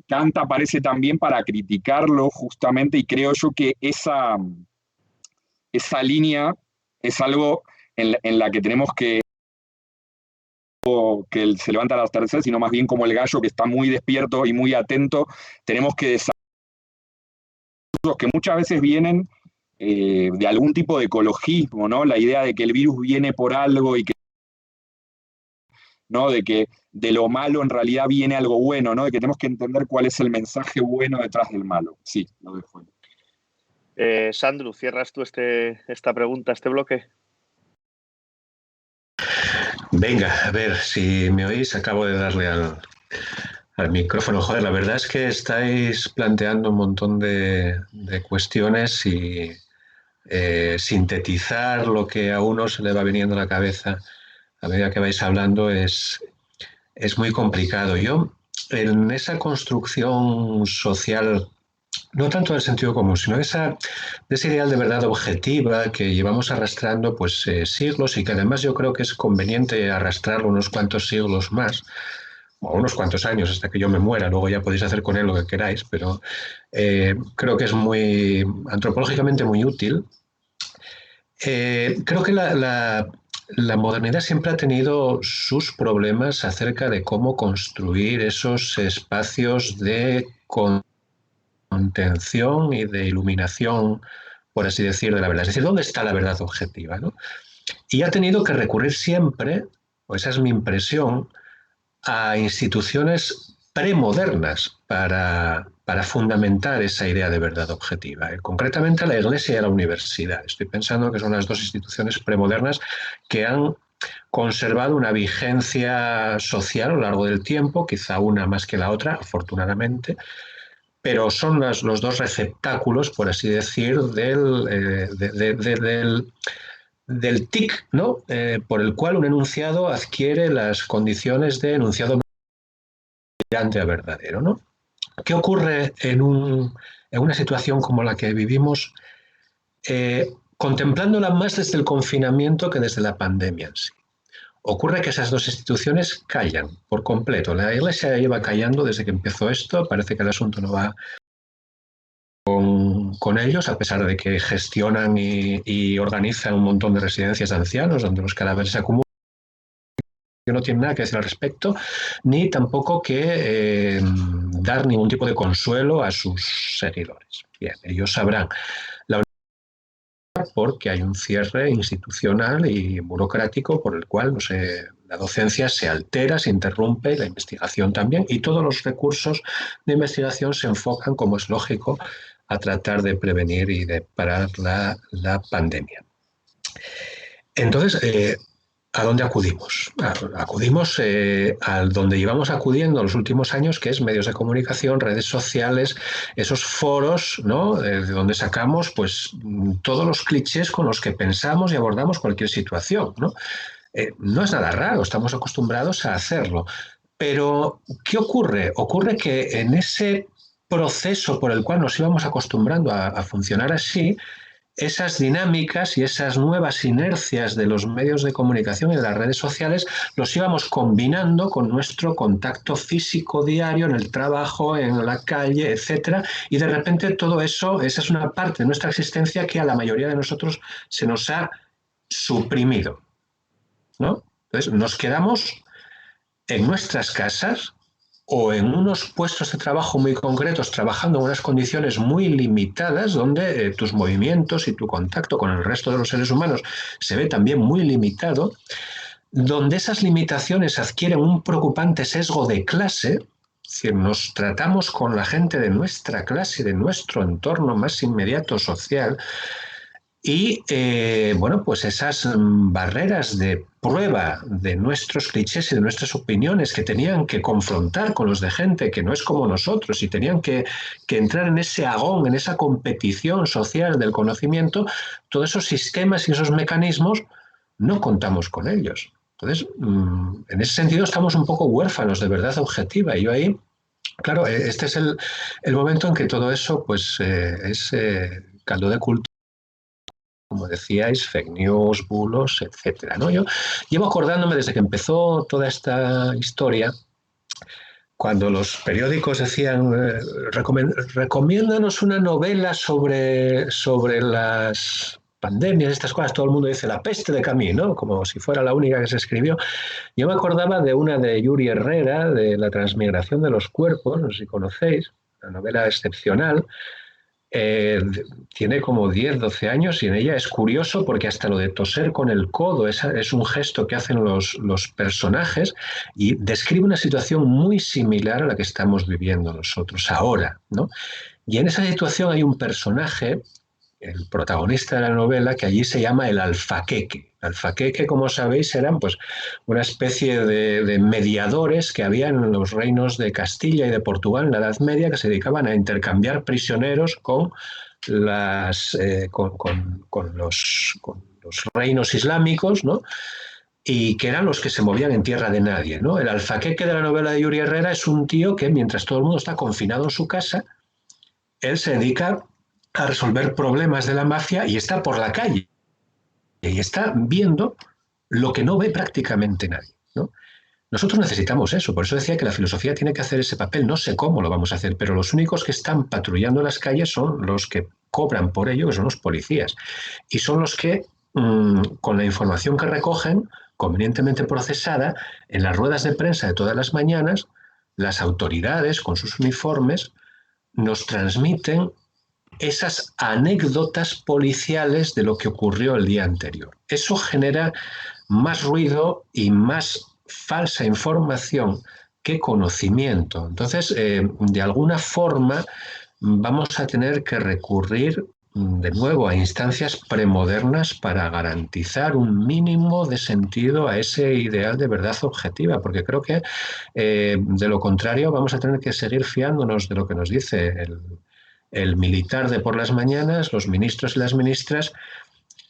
Kant aparece también para criticarlo justamente, y creo yo que esa línea es algo en la que tenemos que se levanta a las terceras, sino más bien como el gallo que está muy despierto y muy atento. Tenemos que desarrollar que muchas veces vienen de algún tipo de ecologismo, ¿no? La idea de que el virus viene por algo y que, ¿no? De que de lo malo en realidad viene algo bueno, ¿no? De que tenemos que entender cuál es el mensaje bueno detrás del malo. Sí, lo dejo. Sandro, ¿cierras tú esta pregunta, este bloque? Venga, a ver si me oís. Acabo de darle al micrófono. Joder, la verdad es que estáis planteando un montón de cuestiones y sintetizar lo que a uno se le va viniendo a la cabeza a medida que vais hablando es muy complicado. Yo, en esa construcción social, no tanto del sentido común, sino de ese ideal de verdad objetiva que llevamos arrastrando pues siglos, y que además yo creo que es conveniente arrastrarlo unos cuantos siglos más, o unos cuantos años hasta que yo me muera. Luego ya podéis hacer con él lo que queráis, pero creo que es muy antropológicamente muy útil. Creo que la modernidad siempre ha tenido sus problemas acerca de cómo construir esos espacios de contención y de iluminación, por así decir, de la verdad. Es decir, ¿dónde está la verdad objetiva, ¿no? Y ha tenido que recurrir siempre, o esa es mi impresión, a instituciones premodernas para fundamentar esa idea de verdad objetiva. Concretamente a la Iglesia y a la universidad. Estoy pensando que son las dos instituciones premodernas que han conservado una vigencia social a lo largo del tiempo, quizá una más que la otra, afortunadamente, pero son los dos receptáculos, por así decir, del TIC, ¿no? Por el cual un enunciado adquiere las condiciones de enunciado a verdadero, ¿no? ¿Qué ocurre en una situación como la que vivimos, contemplándola más desde el confinamiento que desde la pandemia en sí? Ocurre que esas dos instituciones callan por completo. La Iglesia lleva callando desde que empezó esto. Parece que el asunto no va con ellos, a pesar de que gestionan y organizan un montón de residencias de ancianos donde los cadáveres se acumulan. Que no tiene nada que decir al respecto, ni tampoco que dar ningún tipo de consuelo a sus seguidores. Bien, ellos sabrán. Porque hay un cierre institucional y burocrático por el cual, no sé, la docencia se altera, se interrumpe, la investigación también, y todos los recursos de investigación se enfocan, como es lógico, a tratar de prevenir y de parar la pandemia. Entonces, ¿a dónde acudimos? Acudimos a donde llevamos acudiendo los últimos años, que es medios de comunicación, redes sociales, esos foros, ¿no? De donde sacamos pues, todos los clichés con los que pensamos y abordamos cualquier situación, ¿no? No es nada raro, estamos acostumbrados a hacerlo. Pero, ¿qué ocurre? Ocurre que en ese proceso por el cual nos íbamos acostumbrando a funcionar así, esas dinámicas y esas nuevas inercias de los medios de comunicación y de las redes sociales los íbamos combinando con nuestro contacto físico diario en el trabajo, en la calle, etcétera, y de repente todo eso, esa es una parte de nuestra existencia que a la mayoría de nosotros se nos ha suprimido, ¿no? Entonces nos quedamos en nuestras casas o en unos puestos de trabajo muy concretos, trabajando en unas condiciones muy limitadas, donde tus movimientos y tu contacto con el resto de los seres humanos se ve también muy limitado, donde esas limitaciones adquieren un preocupante sesgo de clase, es decir, nos tratamos con la gente de nuestra clase, de nuestro entorno más inmediato social, y bueno, pues esas barreras de prueba de nuestros clichés y de nuestras opiniones que tenían que confrontar con los de gente que no es como nosotros y tenían que entrar en ese agón, en esa competición social del conocimiento, todos esos sistemas y esos mecanismos no contamos con ellos. Entonces, en ese sentido estamos un poco huérfanos de verdad objetiva y yo ahí, claro, este es el momento en que todo eso pues es caldo de cultivo, como decíais, fake news, bulos, etcétera, ¿no? Yo llevo acordándome desde que empezó toda esta historia, cuando los periódicos decían, recomiéndanos una novela sobre las pandemias, estas cosas, todo el mundo dice La peste de Camus, ¿no? Como si fuera la única que se escribió. Yo me acordaba de una de Yuri Herrera, de La transmigración de los cuerpos, no sé si conocéis, una novela excepcional. Tiene como 10, 12 años y en ella es curioso porque hasta lo de toser con el codo es un gesto que hacen los personajes y describe una situación muy similar a la que estamos viviendo nosotros ahora, ¿no? Y en esa situación hay un personaje, el protagonista de la novela, que allí se llama el alfaqueque. Alfaqueque, como sabéis, eran pues una especie de mediadores que había en los reinos de Castilla y de Portugal en la Edad Media que se dedicaban a intercambiar prisioneros con los reinos islámicos, ¿no? Y que eran los que se movían en tierra de nadie, ¿no? El alfaqueque de la novela de Yuri Herrera es un tío que, mientras todo el mundo está confinado en su casa, él se dedica a resolver problemas de la mafia y está por la calle y está viendo lo que no ve prácticamente nadie, ¿no? Nosotros necesitamos eso, por eso decía que la filosofía tiene que hacer ese papel, no sé cómo lo vamos a hacer, pero los únicos que están patrullando las calles son los que cobran por ello, que son los policías, y son los que, con la información que recogen, convenientemente procesada, en las ruedas de prensa de todas las mañanas, las autoridades con sus uniformes nos transmiten esas anécdotas policiales de lo que ocurrió el día anterior. Eso genera más ruido y más falsa información que conocimiento. Entonces, de alguna forma, vamos a tener que recurrir de nuevo a instancias premodernas para garantizar un mínimo de sentido a ese ideal de verdad objetiva, porque creo que de lo contrario vamos a tener que seguir fiándonos de lo que nos dice el militar de por las mañanas, los ministros y las ministras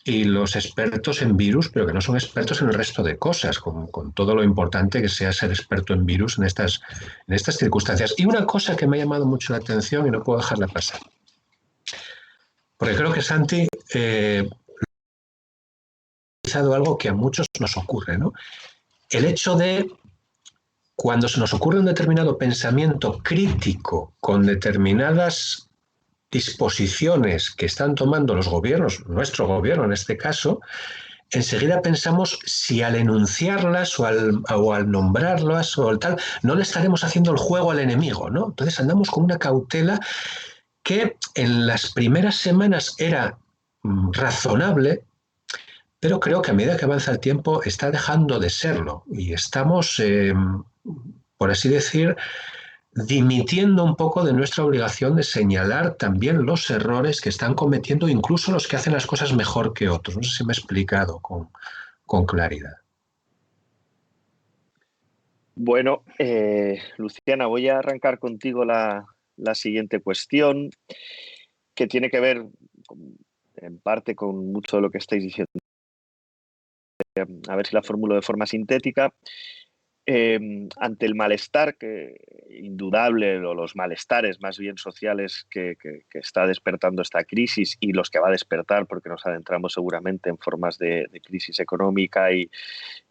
y los expertos en virus, pero que no son expertos en el resto de cosas, con todo lo importante que sea ser experto en virus en estas circunstancias. Y una cosa que me ha llamado mucho la atención y no puedo dejarla pasar, porque creo que Santi ha realizado algo que a muchos nos ocurre, ¿no? El hecho de, cuando se nos ocurre un determinado pensamiento crítico con determinadas disposiciones que están tomando los gobiernos, nuestro gobierno en este caso, enseguida pensamos si al enunciarlas o al nombrarlas o al tal, no le estaremos haciendo el juego al enemigo, ¿no? Entonces andamos con una cautela que en las primeras semanas era razonable, pero creo que a medida que avanza el tiempo está dejando de serlo y estamos, por así decir, dimitiendo un poco de nuestra obligación de señalar también los errores que están cometiendo, incluso los que hacen las cosas mejor que otros. No sé si me he explicado con claridad. Bueno, Luciana, voy a arrancar contigo la siguiente cuestión, que tiene que ver en parte con mucho de lo que estáis diciendo. A ver si la formulo de forma sintética. Ante el malestar indudable, o los malestares más bien sociales que está despertando esta crisis, y los que va a despertar, porque nos adentramos seguramente en formas de crisis económica y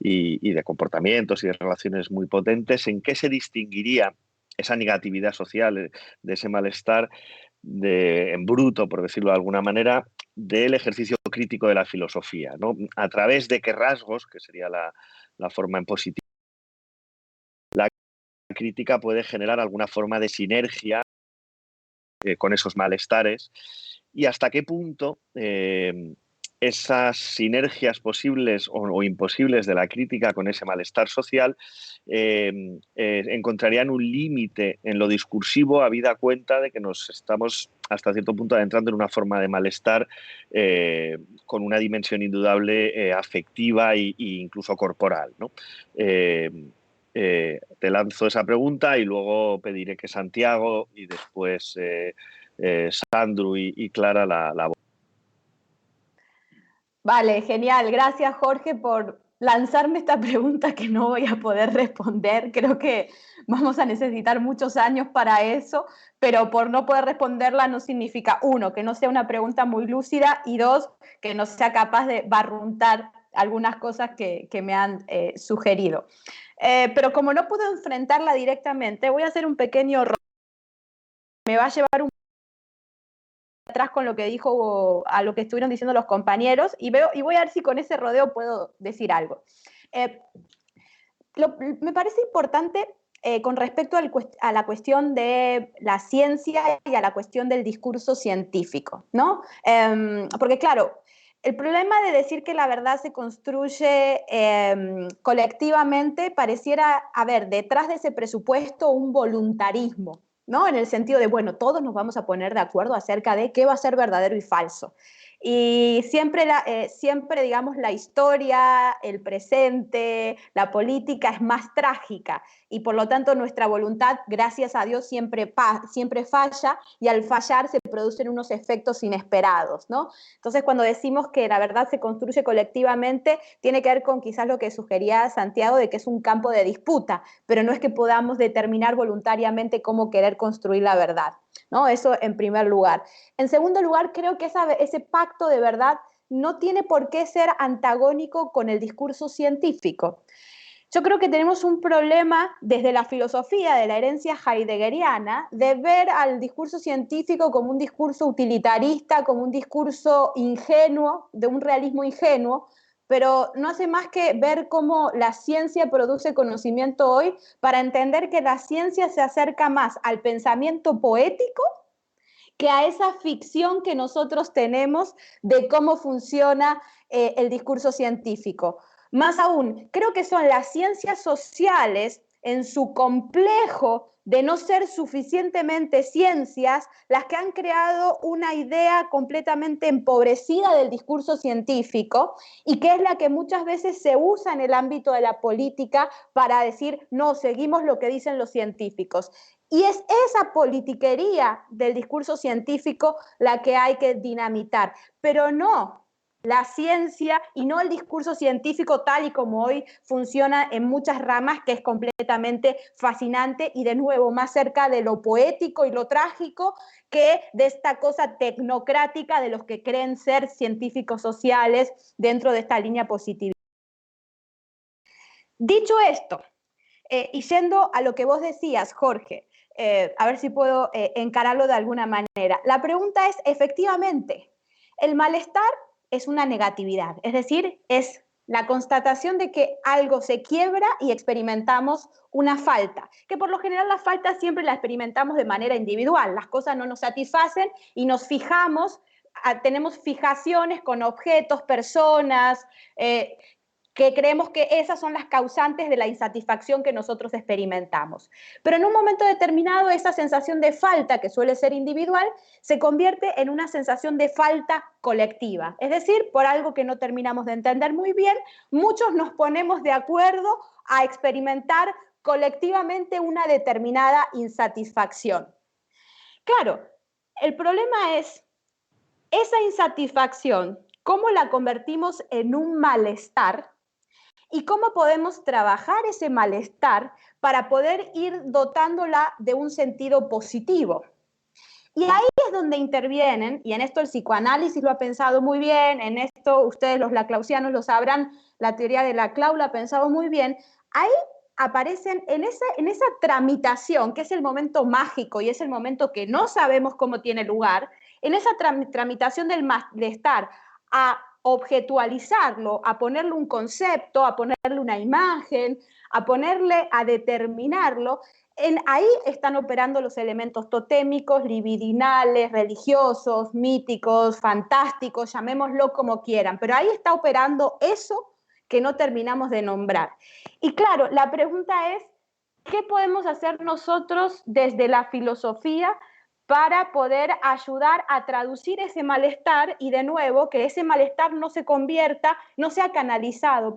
de comportamientos y de relaciones muy potentes, ¿en qué se distinguiría esa negatividad social, de ese malestar en bruto, por decirlo de alguna manera, del ejercicio crítico de la filosofía, ¿no? ¿A través de qué rasgos, que sería la forma en positivo, la crítica puede generar alguna forma de sinergia con esos malestares, y hasta qué punto esas sinergias posibles o imposibles de la crítica con ese malestar social encontrarían un límite en lo discursivo, habida cuenta de que nos estamos hasta cierto punto adentrando en una forma de malestar con una dimensión indudable afectiva e incluso corporal, ¿no? Te lanzo esa pregunta y luego pediré que Santiago y después Sandro y Clara la voz. Vale, genial. Gracias, Jorge, por lanzarme esta pregunta que no voy a poder responder. Creo que vamos a necesitar muchos años para eso, pero por no poder responderla no significa, uno, que no sea una pregunta muy lúcida, y dos, que no sea capaz de barruntar algunas cosas que me han sugerido. Pero como no puedo enfrentarla directamente, voy a hacer un pequeño rodeo. Me va a llevar un atrás con lo que dijo, a lo que estuvieron diciendo los compañeros, y voy a ver si con ese rodeo puedo decir algo. Me parece importante con respecto a la cuestión de la ciencia y a la cuestión del discurso científico, ¿no? Porque claro, el problema de decir que la verdad se construye colectivamente pareciera haber detrás de ese presupuesto un voluntarismo, ¿no? En el sentido de, bueno, todos nos vamos a poner de acuerdo acerca de qué va a ser verdadero y falso. Y siempre, siempre, digamos, la historia, el presente, la política es más trágica, y por lo tanto nuestra voluntad, gracias a Dios, siempre falla, y al fallar se producen unos efectos inesperados, ¿no? Entonces, cuando decimos que la verdad se construye colectivamente, tiene que ver con quizás lo que sugería Santiago, de que es un campo de disputa, pero no es que podamos determinar voluntariamente cómo querer construir la verdad, ¿no? Eso en primer lugar. En segundo lugar, creo que ese pacto de verdad no tiene por qué ser antagónico con el discurso científico. Yo creo que tenemos un problema desde la filosofía de la herencia heideggeriana de ver al discurso científico como un discurso utilitarista, como un discurso ingenuo, de un realismo ingenuo, pero no hace más que ver cómo la ciencia produce conocimiento hoy, para entender que la ciencia se acerca más al pensamiento poético que a esa ficción que nosotros tenemos de cómo funciona el discurso científico. Más aún, creo que son las ciencias sociales, en su complejo de no ser suficientemente ciencias, las que han creado una idea completamente empobrecida del discurso científico, y que es la que muchas veces se usa en el ámbito de la política para decir, no, seguimos lo que dicen los científicos. Y es esa politiquería del discurso científico la que hay que dinamitar, pero no la ciencia y no el discurso científico tal y como hoy funciona en muchas ramas, que es completamente fascinante y de nuevo más cerca de lo poético y lo trágico que de esta cosa tecnocrática de los que creen ser científicos sociales dentro de esta línea positiva. Dicho esto, y yendo a lo que vos decías, Jorge, a ver si puedo encararlo de alguna manera. La pregunta es, efectivamente, el malestar es una negatividad, es decir, es la constatación de que algo se quiebra y experimentamos una falta, que por lo general la falta siempre la experimentamos de manera individual, las cosas no nos satisfacen y nos fijamos, tenemos fijaciones con objetos, personas, que creemos que esas son las causantes de la insatisfacción que nosotros experimentamos. Pero en un momento determinado, esa sensación de falta, que suele ser individual, se convierte en una sensación de falta colectiva. Es decir, por algo que no terminamos de entender muy bien, muchos nos ponemos de acuerdo a experimentar colectivamente una determinada insatisfacción. Claro, el problema es esa insatisfacción, ¿cómo la convertimos en un malestar? ¿Y cómo podemos trabajar ese malestar para poder ir dotándola de un sentido positivo? Y ahí es donde intervienen, y en esto el psicoanálisis lo ha pensado muy bien, en esto ustedes los laclausianos lo sabrán, la teoría de Laclau lo ha pensado muy bien, ahí aparecen en esa tramitación, que es el momento mágico y es el momento que no sabemos cómo tiene lugar, en esa tramitación del malestar a objetualizarlo, a ponerle un concepto, a ponerle una imagen, a determinarlo, ahí están operando los elementos totémicos, libidinales, religiosos, míticos, fantásticos, llamémoslo como quieran, pero ahí está operando eso que no terminamos de nombrar. Y claro, la pregunta es, ¿qué podemos hacer nosotros desde la filosofía para poder ayudar a traducir ese malestar y de nuevo que ese malestar no sea canalizado,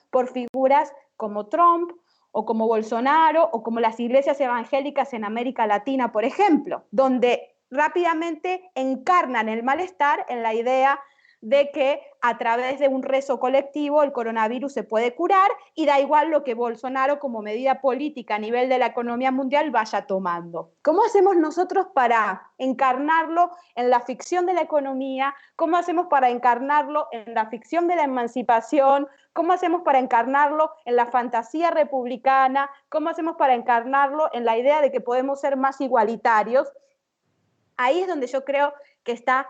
por figuras como Trump o como Bolsonaro o como las iglesias evangélicas en América Latina, por ejemplo, donde rápidamente encarnan el malestar en la idea de que a través de un rezo colectivo el coronavirus se puede curar y da igual lo que Bolsonaro como medida política a nivel de la economía mundial vaya tomando. ¿Cómo hacemos nosotros para encarnarlo en la ficción de la economía? ¿Cómo hacemos para encarnarlo en la ficción de la emancipación? ¿Cómo hacemos para encarnarlo en la fantasía republicana? ¿Cómo hacemos para encarnarlo en la idea de que podemos ser más igualitarios? Ahí es donde yo creo que está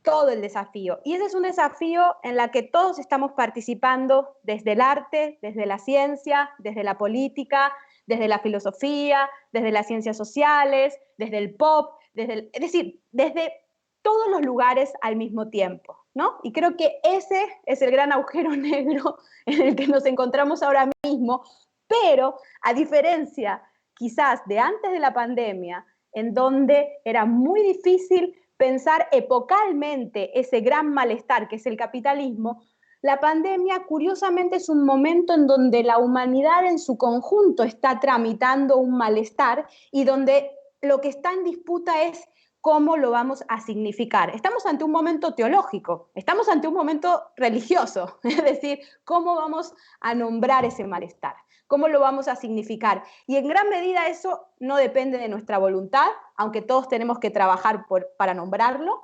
todo el desafío. Y ese es un desafío en la que todos estamos participando desde el arte, desde la ciencia, desde la política, desde la filosofía, desde las ciencias sociales, desde el pop, es decir, desde todos los lugares al mismo tiempo, ¿no? Y creo que ese es el gran agujero negro en el que nos encontramos ahora mismo, pero a diferencia quizás de antes de la pandemia, en donde era muy difícil pensar epocalmente ese gran malestar que es el capitalismo, la pandemia curiosamente es un momento en donde la humanidad en su conjunto está tramitando un malestar y donde lo que está en disputa es cómo lo vamos a significar. Estamos ante un momento teológico, estamos ante un momento religioso, es decir, cómo vamos a nombrar ese malestar, cómo lo vamos a significar. Y en gran medida eso no depende de nuestra voluntad, aunque todos tenemos que trabajar para nombrarlo,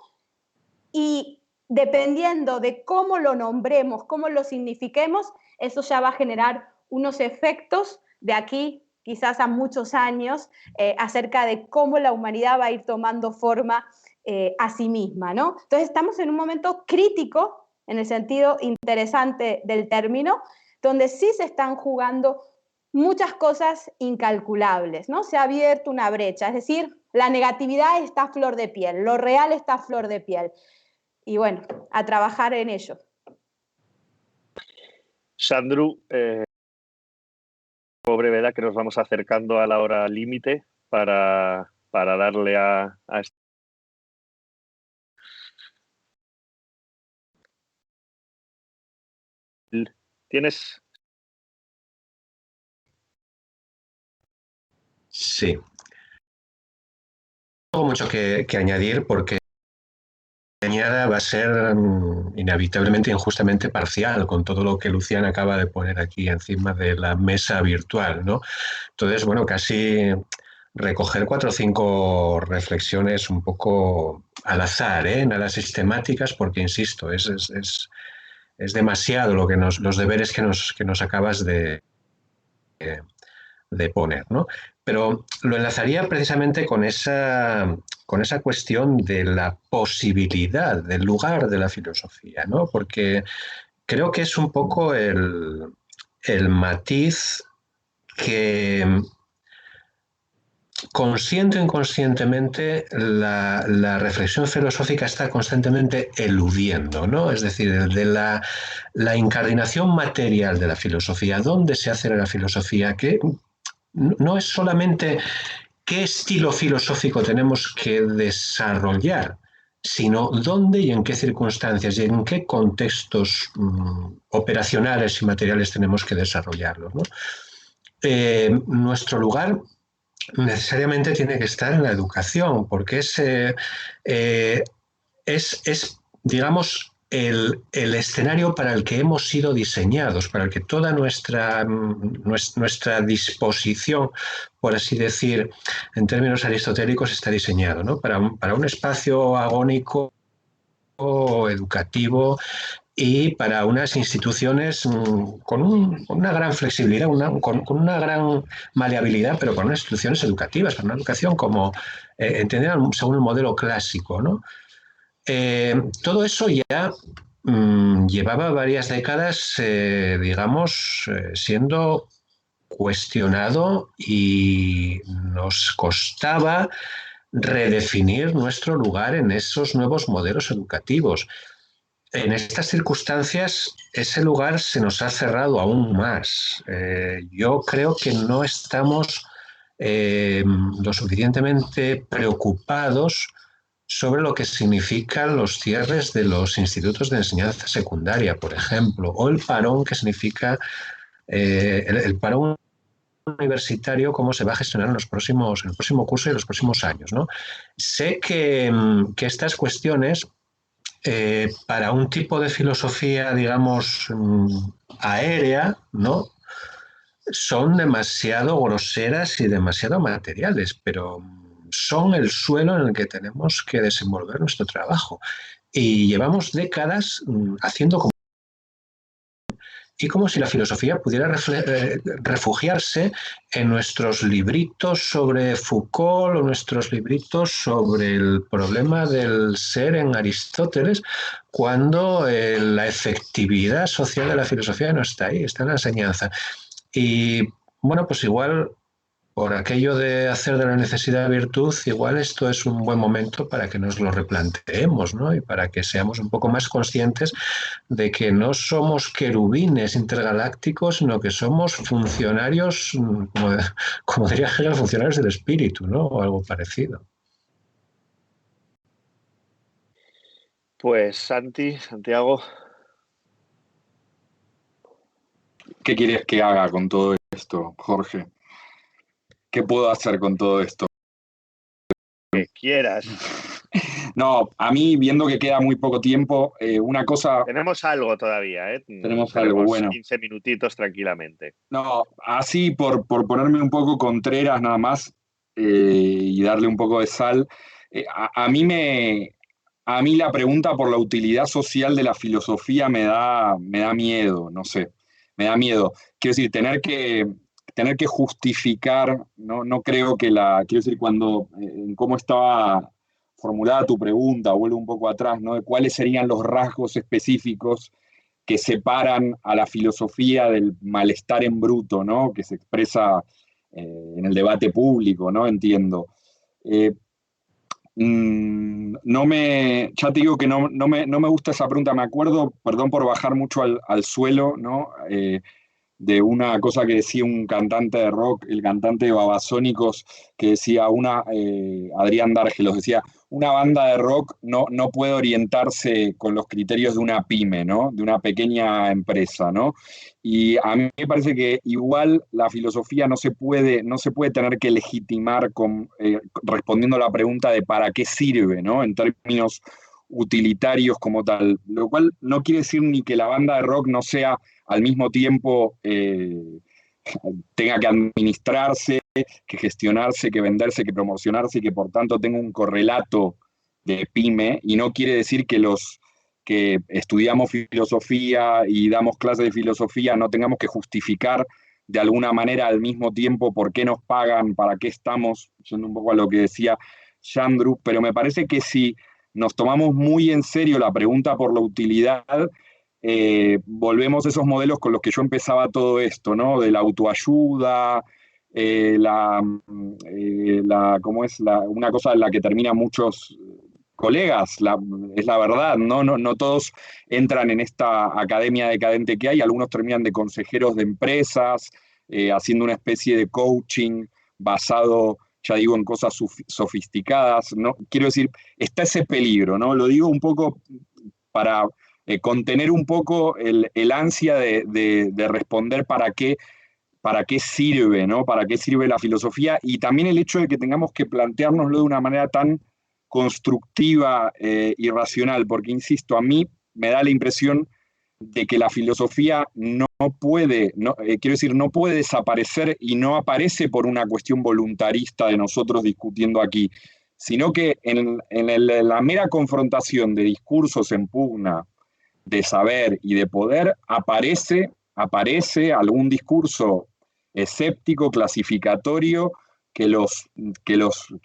y dependiendo de cómo lo nombremos, cómo lo signifiquemos, eso ya va a generar unos efectos de aquí quizás a muchos años, acerca de cómo la humanidad va a ir tomando forma a sí misma, ¿no? Entonces estamos en un momento crítico, en el sentido interesante del término, donde sí se están jugando muchas cosas incalculables, ¿no? Se ha abierto una brecha, es decir, la negatividad está a flor de piel, lo real está a flor de piel. Y bueno, a trabajar en ello. Sandru, por brevedad que nos vamos acercando a la hora límite para darle a ¿Tienes? Sí. Tengo mucho que añadir porque va a ser inevitablemente injustamente parcial con todo lo que Luciana acaba de poner aquí encima de la mesa virtual, ¿no? Entonces, bueno, casi recoger 4 o 5 reflexiones un poco al azar, nada sistemáticas, porque, insisto, es demasiado los deberes que nos acabas de poner, ¿no? Pero lo enlazaría precisamente con esa cuestión de la posibilidad, del lugar de la filosofía, ¿no? Porque creo que es un poco el matiz que consciente o inconscientemente, la reflexión filosófica está constantemente eludiendo, ¿no? Es decir, de la incardinación material de la filosofía, dónde se hace la filosofía, que no es solamente qué estilo filosófico tenemos que desarrollar, sino dónde y en qué circunstancias y en qué contextos operacionales y materiales tenemos que desarrollarlo, ¿no? Nuestro lugar necesariamente tiene que estar en la educación, porque digamos, el escenario para el que hemos sido diseñados, para el que toda nuestra disposición, por así decir, en términos aristotélicos, está diseñado, ¿no? Para un espacio agónico, educativo, y para unas instituciones con una gran flexibilidad, con una gran maleabilidad, pero con unas instituciones educativas, para una educación como entendida según el modelo clásico, ¿no? Todo eso ya llevaba varias décadas, digamos, siendo cuestionado, y nos costaba redefinir nuestro lugar en esos nuevos modelos educativos. En estas circunstancias, ese lugar se nos ha cerrado aún más. Yo creo que no estamos lo suficientemente preocupados sobre lo que significan los cierres de los institutos de enseñanza secundaria, por ejemplo, o el parón que significa el parón universitario, cómo se va a gestionar en el próximo curso y en los próximos años, ¿no? Sé que estas cuestiones, para un tipo de filosofía, digamos, aérea, ¿no?, son demasiado groseras y demasiado materiales, pero son el suelo en el que tenemos que desenvolver nuestro trabajo. Y llevamos décadas haciendo como y como si la filosofía pudiera refugiarse en nuestros libritos sobre Foucault o nuestros libritos sobre el problema del ser en Aristóteles, cuando la efectividad social de la filosofía no está ahí, está en la enseñanza. Y bueno, pues igual, por aquello de hacer de la necesidad virtud, igual esto es un buen momento para que nos lo replanteemos, ¿no? Y para que seamos un poco más conscientes de que no somos querubines intergalácticos, sino que somos funcionarios, como diría Hegel, funcionarios del espíritu, ¿no? O algo parecido. Pues Santiago. ¿Qué quieres que haga con todo esto, Jorge? ¿Qué puedo hacer con todo esto? Que quieras. No, a mí, viendo que queda muy poco tiempo, una cosa... Tenemos algo todavía, ¿eh? Tenemos algo, bueno. 15 minutitos tranquilamente. No, así por ponerme un poco contreras nada más, y darle un poco de sal, a mí la pregunta por la utilidad social de la filosofía me da miedo, no sé, me da miedo. Quiero decir, tener que justificar, no creo que quiero decir, cuando, en cómo estaba formulada tu pregunta, vuelvo un poco atrás, ¿no? De cuáles serían los rasgos específicos que separan a la filosofía del malestar en bruto, ¿no?, que se expresa en el debate público, ¿no? Entiendo. Ya te digo que no me gusta esa pregunta. Me acuerdo, perdón por bajar mucho al suelo, ¿no? De una cosa que decía un cantante de rock, el cantante de Babasónicos, que decía Adrián Dárgelos, decía, una banda de rock no puede orientarse con los criterios de una pyme, ¿no? De una pequeña empresa, ¿no? Y a mí me parece que igual la filosofía no se puede tener que legitimar respondiendo a la pregunta de para qué sirve, ¿no? En términos utilitarios como tal, lo cual no quiere decir ni que la banda de rock no sea al mismo tiempo tenga que administrarse, que gestionarse, que venderse, que promocionarse, y que por tanto tenga un correlato de pyme, y no quiere decir que los que estudiamos filosofía y damos clases de filosofía no tengamos que justificar de alguna manera al mismo tiempo por qué nos pagan, para qué estamos, yendo un poco a lo que decía Yandru, pero me parece que si nos tomamos muy en serio la pregunta por la utilidad, volvemos a esos modelos con los que yo empezaba todo esto, ¿no? De la autoayuda, una cosa en la que terminan muchos colegas, es la verdad, no todos entran en esta academia decadente que hay, algunos terminan de consejeros de empresas, haciendo una especie de coaching basado, ya digo, en cosas sofisticadas, ¿no? Quiero decir, está ese peligro, ¿no? Lo digo un poco para contener un poco el ansia de responder para qué sirve, ¿no? Para qué sirve la filosofía, y también el hecho de que tengamos que planteárnoslo de una manera tan constructiva y racional, porque, insisto, a mí me da la impresión de que la filosofía no puede, quiero decir, no puede desaparecer y no aparece por una cuestión voluntarista de nosotros discutiendo aquí, sino que en la mera confrontación de discursos en pugna, de saber y de poder, aparece algún discurso escéptico, clasificatorio, que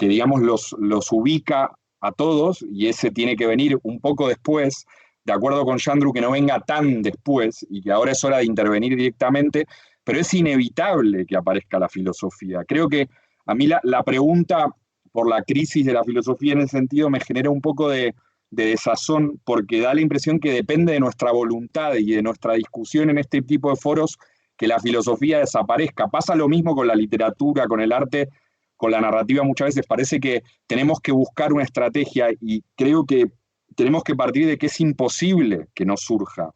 digamos los ubica a todos, y ese tiene que venir un poco después, de acuerdo con Yandru, que no venga tan después y que ahora es hora de intervenir directamente, pero es inevitable que aparezca la filosofía. Creo que a mí la pregunta por la crisis de la filosofía en ese sentido me genera un poco de desazón, porque da la impresión que depende de nuestra voluntad y de nuestra discusión en este tipo de foros que la filosofía desaparezca. Pasa lo mismo con la literatura, con el arte, con la narrativa. Muchas veces parece que tenemos que buscar una estrategia, y creo que tenemos que partir de que es imposible que no surja.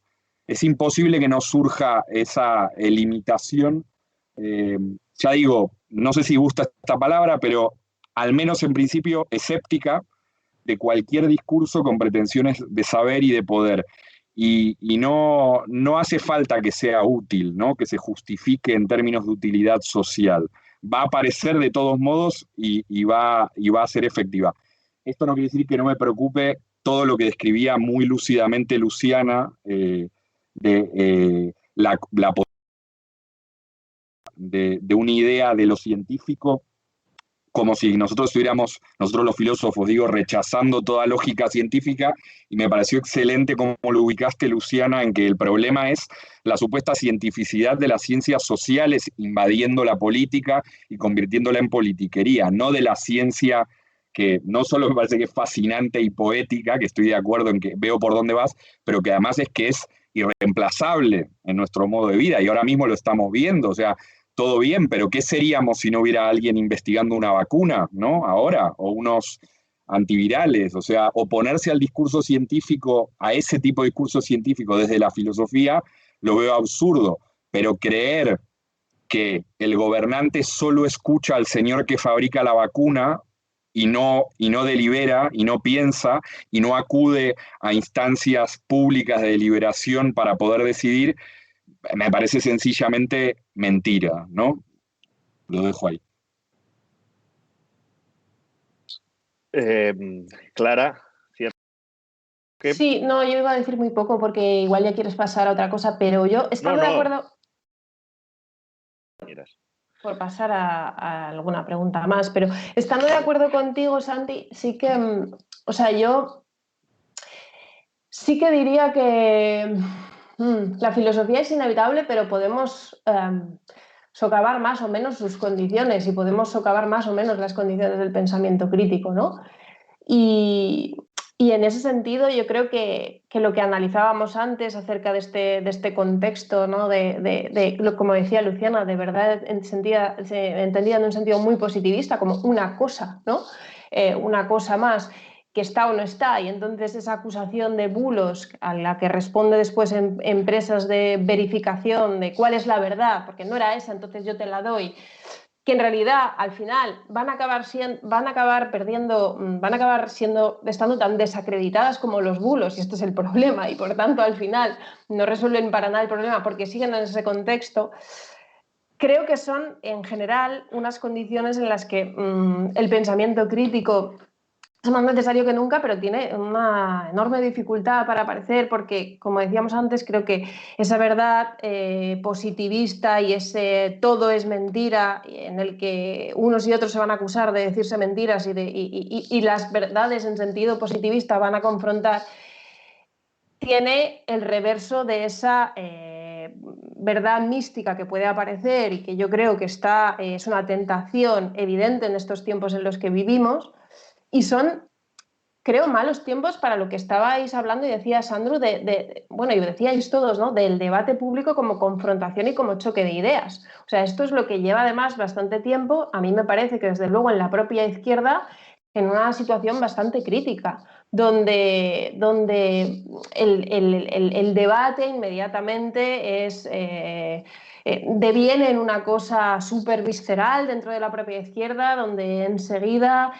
Es imposible que no surja esa limitación. Ya digo, no sé si gusta esta palabra, pero al menos en principio escéptica, de cualquier discurso con pretensiones de saber y de poder. Y no hace falta que sea útil, ¿no? Que se justifique en términos de utilidad social. Va a aparecer de todos modos y va a ser efectiva. Esto no quiere decir que no me preocupe todo lo que describía muy lúcidamente Luciana, de una idea de lo científico, como si nosotros los filósofos, digo, rechazando toda lógica científica, y me pareció excelente cómo lo ubicaste, Luciana, en que el problema es la supuesta cientificidad de las ciencias sociales invadiendo la política y convirtiéndola en politiquería, no de la ciencia que no solo me parece que es fascinante y poética, que estoy de acuerdo en que veo por dónde vas, pero que además es que es irreemplazable en nuestro modo de vida, y ahora mismo lo estamos viendo. O sea, todo bien, pero ¿qué seríamos si no hubiera alguien investigando una vacuna, ¿no? Ahora, o unos antivirales. O sea, oponerse al discurso científico, a ese tipo de discurso científico desde la filosofía, lo veo absurdo, pero creer que el gobernante solo escucha al señor que fabrica la vacuna y no delibera, y no piensa, y no acude a instancias públicas de deliberación para poder decidir, me parece sencillamente mentira, ¿no? Lo dejo ahí. Clara, ¿cierto? Sí, no, yo iba a decir muy poco porque igual ya quieres pasar a otra cosa, pero yo estando de acuerdo... Por pasar a alguna pregunta más, pero estando de acuerdo contigo, Santi, sí que, o sea, yo sí que diría que la filosofía es inevitable, pero podemos socavar más o menos sus condiciones, y podemos socavar más o menos las condiciones del pensamiento crítico, ¿no? Y en ese sentido yo creo que lo que analizábamos antes acerca de este contexto, ¿no? Como decía Luciana, de verdad entendida en un sentido muy positivista, como una cosa, ¿no? Una cosa más, que está o no está, y entonces esa acusación de bulos a la que responde después en empresas de verificación de cuál es la verdad, porque no era esa, entonces yo te la doy, que en realidad al final van a acabar estando tan desacreditadas como los bulos, y este es el problema, y por tanto al final no resuelven para nada el problema porque siguen en ese contexto. Creo que son en general unas condiciones en las que el pensamiento crítico es más necesario que nunca, pero tiene una enorme dificultad para aparecer porque, como decíamos antes, creo que esa verdad positivista y ese todo es mentira, en el que unos y otros se van a acusar de decirse mentiras y las verdades en sentido positivista van a confrontar, tiene el reverso de esa verdad mística que puede aparecer y que yo creo que es una tentación evidente en estos tiempos en los que vivimos, y son, creo, malos tiempos para lo que estabais hablando y decía Sandro, bueno, y decíais todos, ¿no?, del debate público como confrontación y como choque de ideas. O sea, esto es lo que lleva además bastante tiempo, a mí me parece que desde luego en la propia izquierda, en una situación bastante crítica, donde el debate inmediatamente deviene en una cosa súper visceral dentro de la propia izquierda, donde enseguida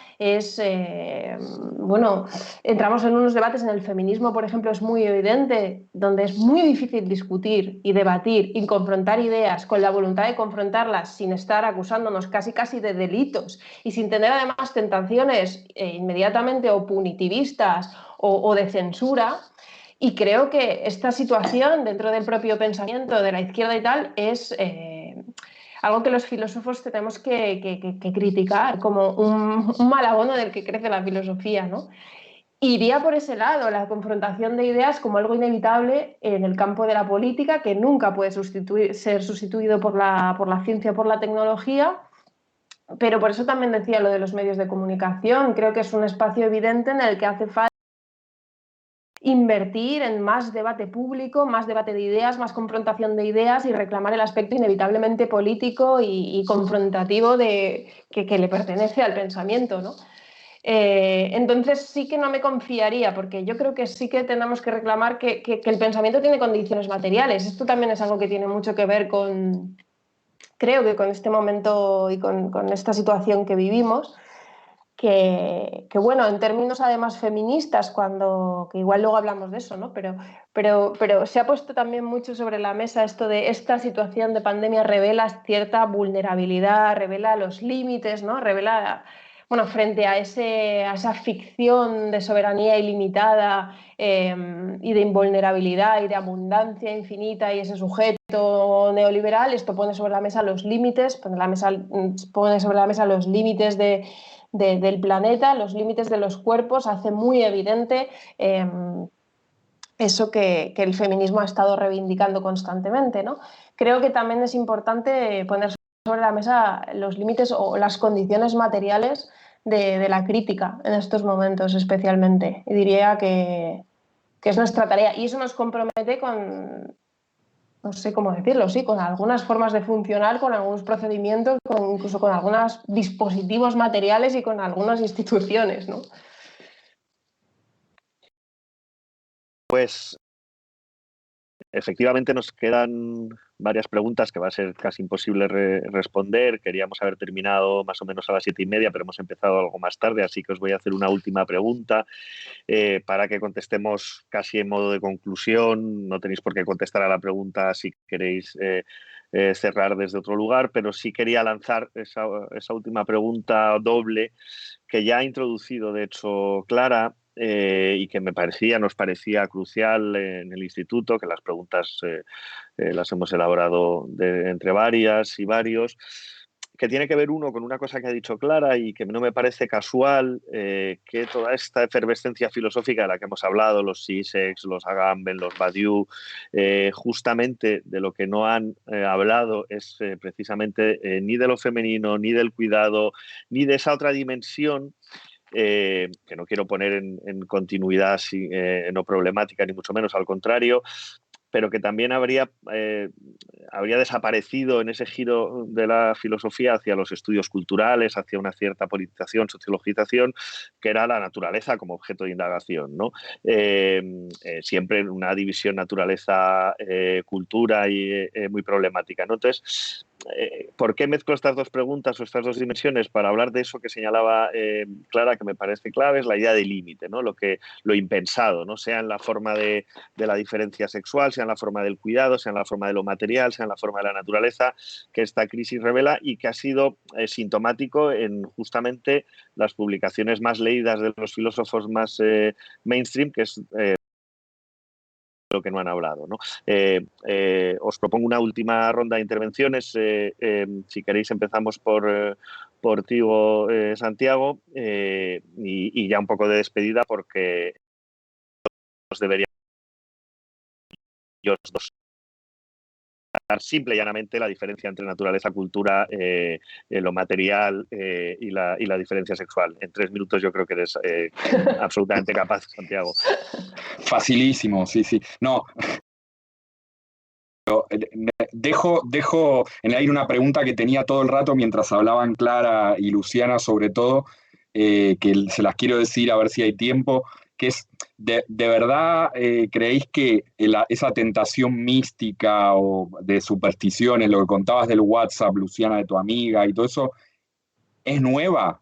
bueno, entramos en unos debates. En el feminismo, por ejemplo, es muy evidente, donde es muy difícil discutir y debatir y confrontar ideas con la voluntad de confrontarlas sin estar acusándonos casi de delitos y sin tener además tentaciones inmediatamente o punitivistas o de censura. Y creo que esta situación dentro del propio pensamiento de la izquierda y tal es algo que los filósofos tenemos que criticar como un mal abono del que crece la filosofía, ¿no? Iría por ese lado, la confrontación de ideas como algo inevitable en el campo de la política, que nunca puede ser sustituido por la ciencia o por la tecnología. Pero por eso también decía lo de los medios de comunicación. Creo que es un espacio evidente en el que hace falta invertir en más debate público, más debate de ideas, más confrontación de ideas y reclamar el aspecto inevitablemente político y confrontativo que le pertenece al pensamiento, ¿no? Entonces sí que no me confiaría, porque yo creo que sí que tenemos que reclamar que el pensamiento tiene condiciones materiales. Esto también es algo que tiene mucho que ver creo que con este momento y con esta situación que vivimos. Que bueno, en términos además feministas, que igual luego hablamos de eso, ¿no? Pero se ha puesto también mucho sobre la mesa esto de esta situación de pandemia revela cierta vulnerabilidad, revela los límites, ¿no? Revela, bueno, frente a esa ficción de soberanía ilimitada y de invulnerabilidad y de abundancia infinita y ese sujeto neoliberal, esto pone sobre la mesa los límites, pone sobre la mesa los límites del planeta, los límites de los cuerpos, hace muy evidente eso que el feminismo ha estado reivindicando constantemente, ¿no? Creo que también es importante poner sobre la mesa los límites o las condiciones materiales de la crítica en estos momentos especialmente. Y diría que es nuestra tarea, y eso nos compromete con, no sé cómo decirlo, sí, con algunas formas de funcionar, con algunos procedimientos, incluso con algunos dispositivos materiales y con algunas instituciones, ¿no? Pues efectivamente nos quedan varias preguntas que va a ser casi imposible responder. Queríamos haber terminado más o menos a las 7:30, pero hemos empezado algo más tarde, así que os voy a hacer una última pregunta para que contestemos casi en modo de conclusión. No tenéis por qué contestar a la pregunta si queréis cerrar desde otro lugar, pero sí quería lanzar esa última pregunta doble que ya ha introducido, de hecho, Clara, y que nos parecía crucial en el instituto, que las preguntas las hemos elaborado entre varias y varios, que tiene que ver uno con una cosa que ha dicho Clara y que no me parece casual, que toda esta efervescencia filosófica de la que hemos hablado, los Zizek, los Agamben, los Badiou, justamente de lo que no han hablado es precisamente ni de lo femenino, ni del cuidado, ni de esa otra dimensión que no quiero poner en continuidad no problemática, ni mucho menos, al contrario, pero que también habría desaparecido en ese giro de la filosofía hacia los estudios culturales, hacia una cierta politización, sociologización, que era la naturaleza como objeto de indagación, ¿no? Siempre en una división naturaleza-cultura y muy problemática, ¿no? Entonces, ¿por qué mezclo estas dos preguntas o estas dos dimensiones? Para hablar de eso que señalaba Clara, que me parece clave, es la idea de límite, ¿no? Lo impensado, ¿no? Sea en la forma de la diferencia sexual, sea en la forma del cuidado, sea en la forma de lo material, sea en la forma de la naturaleza, que esta crisis revela y que ha sido sintomático en justamente las publicaciones más leídas de los filósofos más mainstream, que es lo que no han hablado, ¿no? Os propongo una última ronda de intervenciones. Si queréis empezamos por ti, Santiago, y ya un poco de despedida porque os debería dos simple y llanamente la diferencia entre naturaleza, cultura, lo material y la diferencia sexual. En 3 minutos yo creo que eres absolutamente capaz, Santiago. Facilísimo, sí, sí. No. Dejo en el aire una pregunta que tenía todo el rato mientras hablaban Clara y Luciana, sobre todo, que se las quiero decir a ver si hay tiempo, que es, ¿de verdad creéis que esa tentación mística o de supersticiones, lo que contabas del WhatsApp, Luciana, de tu amiga y todo eso, es nueva?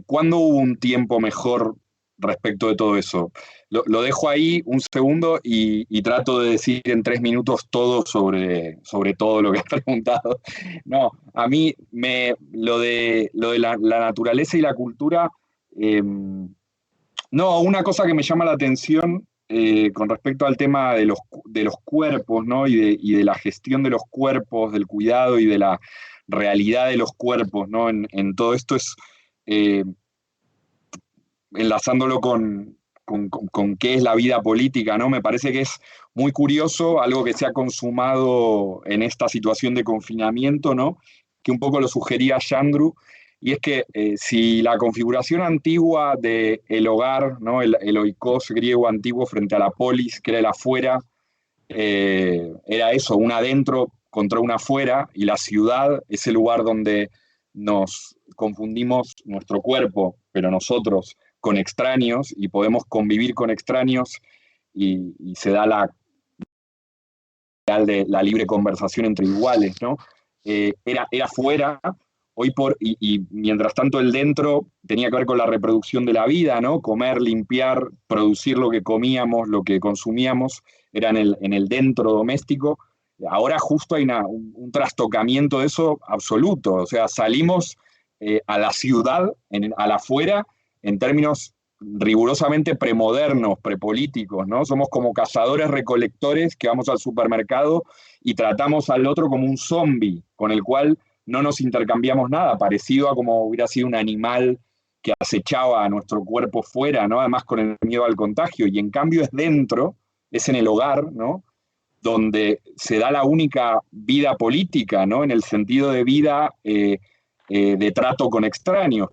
¿Cuándo hubo un tiempo mejor respecto de todo eso? Lo dejo ahí un segundo y trato de decir en 3 minutos todo sobre todo lo que has preguntado. No, a mí lo de la naturaleza y la cultura, no, una cosa que me llama la atención con respecto al tema de los cuerpos, ¿no? Y de la gestión de los cuerpos, del cuidado y de la realidad de los cuerpos, ¿no? En todo esto es... enlazándolo con qué es la vida política, ¿no? Me parece que es muy curioso, algo que se ha consumado en esta situación de confinamiento, ¿no? Que un poco lo sugería Yandru, y es que si la configuración antigua del hogar, ¿no? El oikos griego antiguo frente a la polis, que era el afuera, era eso, un adentro contra un afuera, y la ciudad es el lugar donde nos confundimos nuestro cuerpo, pero nosotros con extraños, y podemos convivir con extraños, y se da la libre conversación entre iguales, ¿no? Era fuera, y mientras tanto el dentro tenía que ver con la reproducción de la vida, ¿no? Comer, limpiar, producir lo que comíamos, lo que consumíamos, era en el dentro doméstico. Ahora justo hay un trastocamiento de eso absoluto, o sea, salimos a la ciudad, a la afuera, en términos rigurosamente premodernos, prepolíticos, ¿no? Somos como cazadores-recolectores que vamos al supermercado y tratamos al otro como un zombie, con el cual no nos intercambiamos nada, parecido a como hubiera sido un animal que acechaba a nuestro cuerpo fuera, ¿no? Además con el miedo al contagio, y en cambio es dentro, es en el hogar, ¿no? Donde se da la única vida política, ¿no? En el sentido de vida de trato con extraños.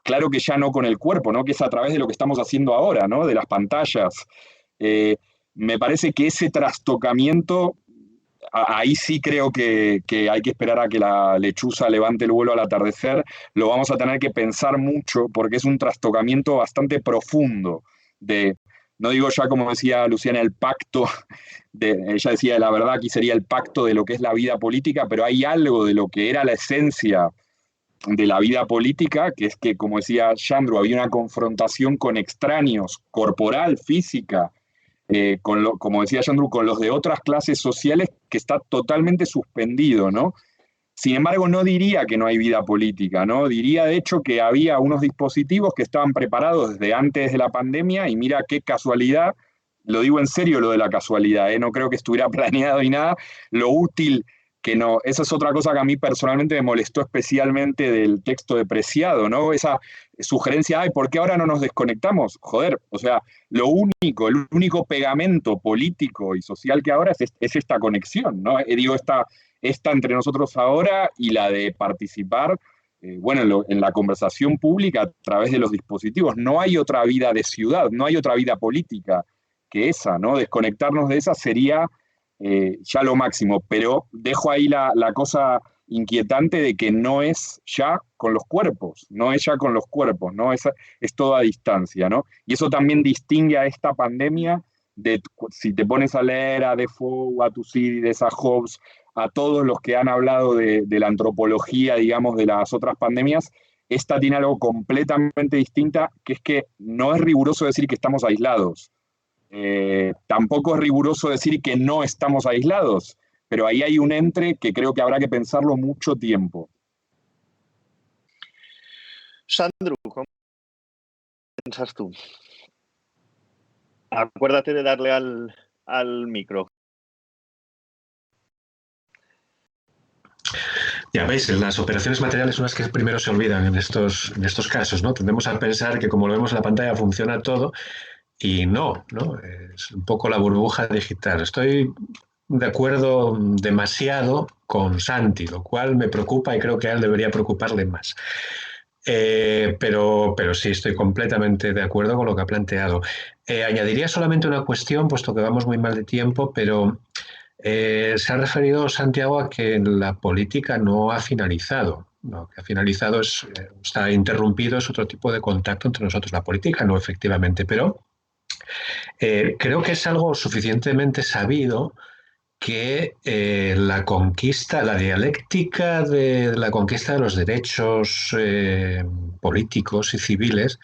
Claro que ya no con el cuerpo, ¿no? Que es a través de lo que estamos haciendo ahora, ¿no? De las pantallas. Me parece que ese trastocamiento, ahí sí creo que hay que esperar a que la lechuza levante el vuelo al atardecer. Lo vamos a tener que pensar mucho porque es un trastocamiento bastante profundo. No digo ya, como decía Luciana, el pacto, ella decía, la verdad aquí sería el pacto de lo que es la vida política, pero hay algo de lo que era la esencia de la vida política, que es que, como decía Yandru, había una confrontación con extraños, corporal, física, como decía Yandru, con los de otras clases sociales, que está totalmente suspendido, ¿no? Sin embargo, no diría que no hay vida política, ¿no? Diría, de hecho, que había unos dispositivos que estaban preparados desde antes de la pandemia, y mira qué casualidad, lo digo en serio lo de la casualidad, no creo que estuviera planeado y nada, lo útil que no, esa es otra cosa que a mí personalmente me molestó especialmente del texto de Preciado, ¿no? Esa sugerencia, ay, ¿por qué ahora no nos desconectamos? Joder, o sea, el único pegamento político y social que ahora es esta conexión, ¿no? Digo, esta entre nosotros ahora y la de participar, bueno, en la conversación pública a través de los dispositivos. No hay otra vida de ciudad, no hay otra vida política que esa, ¿no? Desconectarnos de esa sería ya lo máximo, pero dejo ahí la cosa inquietante de que no es ya con los cuerpos, no es ya con los cuerpos, ¿no? Es todo a distancia, ¿no? Y eso también distingue a esta pandemia si te pones a leer a Defoe, a Tucídides, a Hobbes, a todos los que han hablado de la antropología, digamos, de las otras pandemias, esta tiene algo completamente distinta, que es que no es riguroso decir que estamos aislados. Tampoco es riguroso decir que no estamos aislados, pero ahí hay un entre que creo que habrá que pensarlo mucho tiempo. Sandru, ¿cómo piensas tú? Acuérdate de darle al micro. Ya veis, las operaciones materiales son las que primero se olvidan en estos casos, ¿no? Tendemos a pensar que como lo vemos en la pantalla funciona todo, y no, ¿no? Es un poco la burbuja digital. Estoy de acuerdo demasiado con Santi, lo cual me preocupa y creo que a él debería preocuparle más. Pero sí, estoy completamente de acuerdo con lo que ha planteado. Añadiría solamente una cuestión, puesto que vamos muy mal de tiempo, pero se ha referido Santiago a que la política no ha finalizado. Lo que ha finalizado está interrumpido, es otro tipo de contacto entre nosotros. La política no, efectivamente, pero creo que es algo suficientemente sabido que la dialéctica de la conquista de los derechos políticos y civiles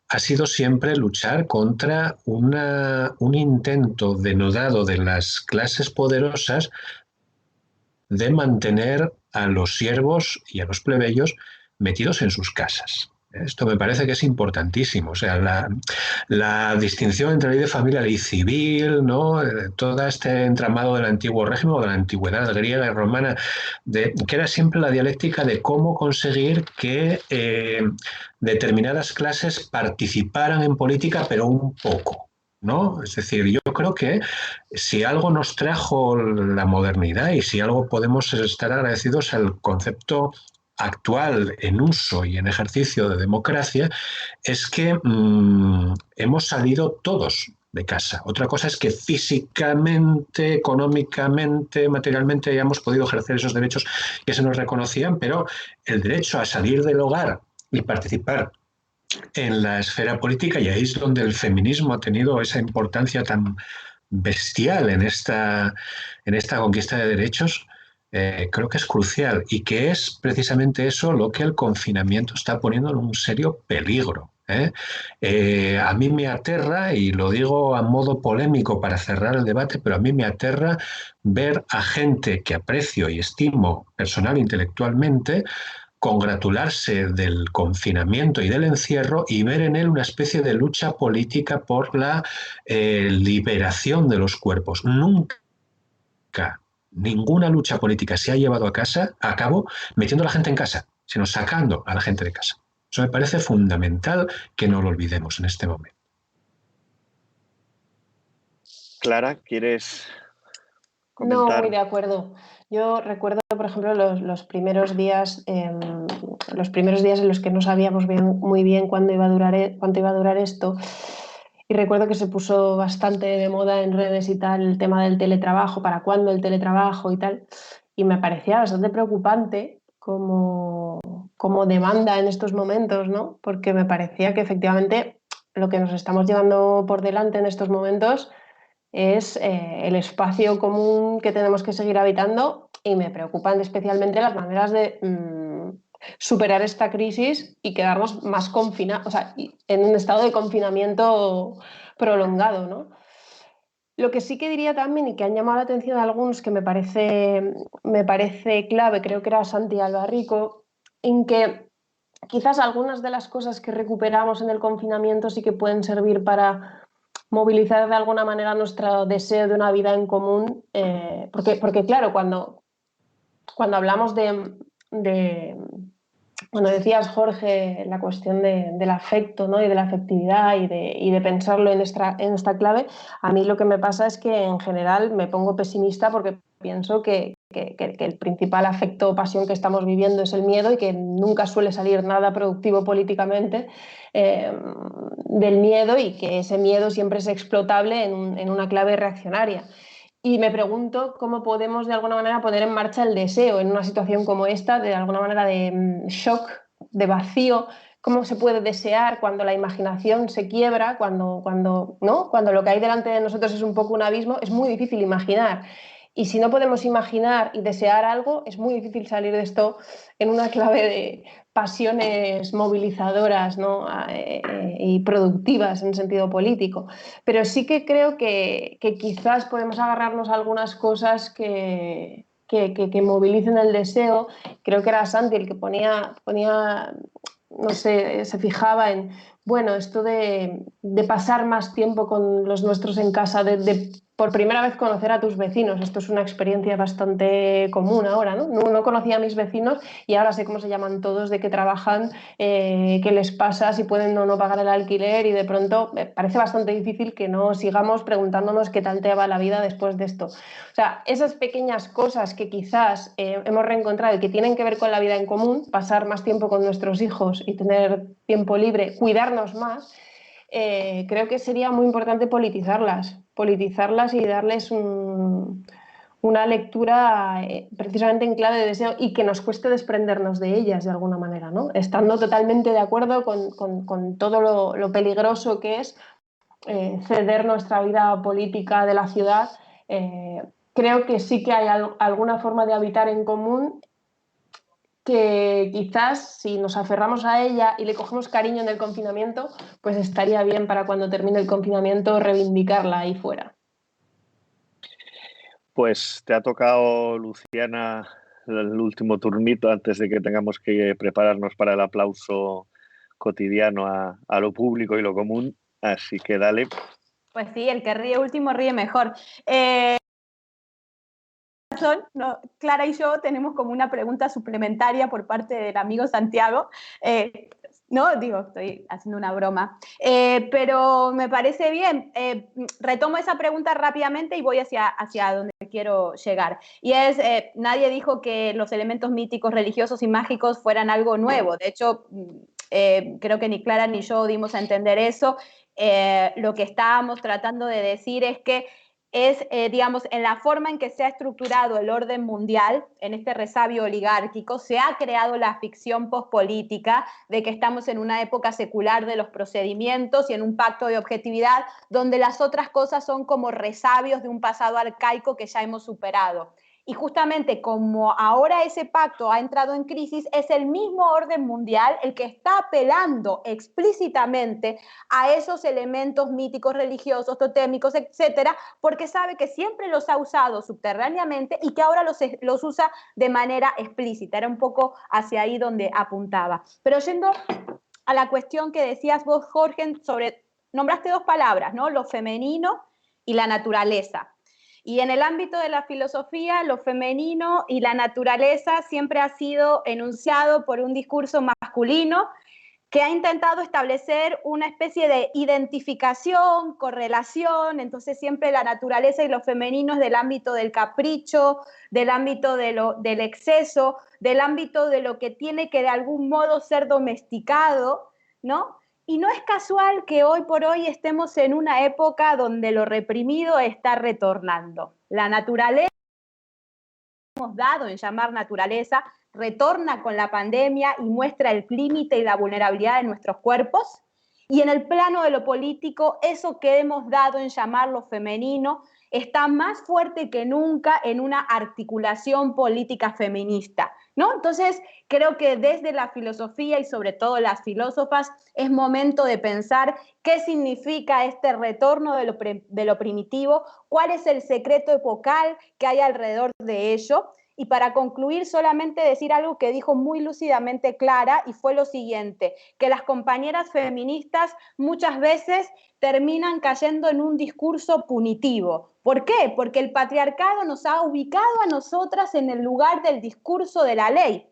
ha sido siempre luchar contra un intento denodado de las clases poderosas de mantener a los siervos y a los plebeyos metidos en sus casas. Esto me parece que es importantísimo. O sea, la distinción entre ley de familia y ley civil, ¿no? Todo este entramado del antiguo régimen o de la antigüedad griega y romana, que era siempre la dialéctica de cómo conseguir que determinadas clases participaran en política, pero un poco. ¿No? Es decir, yo creo que si algo nos trajo la modernidad y si algo podemos estar agradecidos al concepto actual en uso y en ejercicio de democracia, es que hemos salido todos de casa. Otra cosa es que físicamente, económicamente, materialmente hayamos podido ejercer esos derechos que se nos reconocían, pero el derecho a salir del hogar y participar en la esfera política, y ahí es donde el feminismo ha tenido esa importancia tan bestial en esta conquista de derechos, creo que es crucial y que es precisamente eso lo que el confinamiento está poniendo en un serio peligro. A mí me aterra, y lo digo a modo polémico para cerrar el debate, pero a mí me aterra ver a gente que aprecio y estimo personal e intelectualmente congratularse del confinamiento y del encierro y ver en él una especie de lucha política por la liberación de los cuerpos. Nunca ninguna lucha política se ha llevado a cabo metiendo a la gente en casa, sino sacando a la gente de casa. Eso me parece fundamental que no lo olvidemos en este momento. Clara, ¿quieres comentar? No, muy de acuerdo. Yo recuerdo, por ejemplo, los primeros días en los que no sabíamos muy bien cuánto iba a durar esto. Y recuerdo que se puso bastante de moda en redes y tal el tema del teletrabajo, para cuándo el teletrabajo y tal. Y me parecía bastante preocupante como demanda en estos momentos, ¿no? Porque me parecía que efectivamente lo que nos estamos llevando por delante en estos momentos es el espacio común que tenemos que seguir habitando, y me preocupan especialmente las maneras de superar esta crisis y quedarnos más confinados, o sea, en un estado de confinamiento prolongado, ¿no? Lo que sí que diría también, y que han llamado la atención a algunos, que me parece clave, creo que era Santi Albarrico, en que quizás algunas de las cosas que recuperamos en el confinamiento sí que pueden servir para movilizar de alguna manera nuestro deseo de una vida en común, porque claro, cuando hablamos cuando decías, Jorge, la cuestión del afecto, ¿no? Y de la afectividad y de pensarlo en esta clave, a mí lo que me pasa es que en general me pongo pesimista porque pienso que el principal afecto o pasión que estamos viviendo es el miedo, y que nunca suele salir nada productivo políticamente del miedo, y que ese miedo siempre es explotable en una clave reaccionaria. Y me pregunto cómo podemos de alguna manera poner en marcha el deseo en una situación como esta, de alguna manera de shock, de vacío. ¿Cómo se puede desear cuando la imaginación se quiebra, cuando lo que hay delante de nosotros es un poco un abismo? Es muy difícil imaginar. Y si no podemos imaginar y desear algo, es muy difícil salir de esto en una clave de pasiones movilizadoras, ¿no? Y productivas en sentido político. Pero sí que creo que quizás podemos agarrarnos a algunas cosas que movilicen el deseo. Creo que era Santi el que ponía no sé, se fijaba en, bueno, esto de pasar más tiempo con los nuestros en casa, de por primera vez conocer a tus vecinos. Esto es una experiencia bastante común ahora, ¿no? No conocía a mis vecinos y ahora sé cómo se llaman todos, de qué trabajan, qué les pasa, si pueden o no pagar el alquiler, y de pronto me parece bastante difícil que no sigamos preguntándonos qué tal te va la vida después de esto. O sea, esas pequeñas cosas que quizás hemos reencontrado y que tienen que ver con la vida en común, pasar más tiempo con nuestros hijos y tener tiempo libre, cuidarnos más, creo que sería muy importante politizarlas y darles una lectura precisamente en clave de deseo, y que nos cueste desprendernos de ellas de alguna manera, ¿no? Estando totalmente de acuerdo con todo lo peligroso que es ceder nuestra vida política de la ciudad. Creo que sí que hay alguna forma de habitar en común que quizás, si nos aferramos a ella y le cogemos cariño en el confinamiento, pues estaría bien para cuando termine el confinamiento reivindicarla ahí fuera. Pues te ha tocado, Luciana, el último turnito antes de que tengamos que prepararnos para el aplauso cotidiano a lo público y lo común. Así que dale. Pues sí, el que ríe último ríe mejor. No, Clara y yo tenemos como una pregunta suplementaria por parte del amigo Santiago. No, digo, estoy haciendo una broma, pero me parece bien. Retomo esa pregunta rápidamente y voy hacia donde quiero llegar. Y es, nadie dijo que los elementos míticos, religiosos y mágicos fueran algo nuevo. De hecho, creo que ni Clara ni yo dimos a entender eso. Lo que estábamos tratando de decir es que es, digamos, en la forma en que se ha estructurado el orden mundial, en este resabio oligárquico, se ha creado la ficción pospolítica de que estamos en una época secular de los procedimientos y en un pacto de objetividad donde las otras cosas son como resabios de un pasado arcaico que ya hemos superado. Y justamente como ahora ese pacto ha entrado en crisis, es el mismo orden mundial el que está apelando explícitamente a esos elementos míticos, religiosos, totémicos, etcétera, porque sabe que siempre los ha usado subterráneamente y que ahora los usa de manera explícita. Era un poco hacia ahí donde apuntaba. Pero yendo a la cuestión que decías vos, Jorge, nombraste dos palabras, ¿no? Lo femenino y la naturaleza. Y en el ámbito de la filosofía, lo femenino y la naturaleza siempre ha sido enunciado por un discurso masculino que ha intentado establecer una especie de identificación, correlación. Entonces siempre la naturaleza y lo femenino es del ámbito del capricho, del ámbito del exceso, del ámbito de lo que tiene que de algún modo ser domesticado, ¿no? Y no es casual que hoy por hoy estemos en una época donde lo reprimido está retornando. La naturaleza, hemos dado en llamar naturaleza, retorna con la pandemia y muestra el límite y la vulnerabilidad de nuestros cuerpos. Y en el plano de lo político, eso que hemos dado en llamar lo femenino está más fuerte que nunca en una articulación política feminista, ¿no? Entonces, creo que desde la filosofía y sobre todo las filósofas es momento de pensar qué significa este retorno de lo primitivo, cuál es el secreto epocal que hay alrededor de ello. Y para concluir, solamente decir algo que dijo muy lúcidamente Clara, y fue lo siguiente, que las compañeras feministas muchas veces terminan cayendo en un discurso punitivo. ¿Por qué? Porque el patriarcado nos ha ubicado a nosotras en el lugar del discurso de la ley,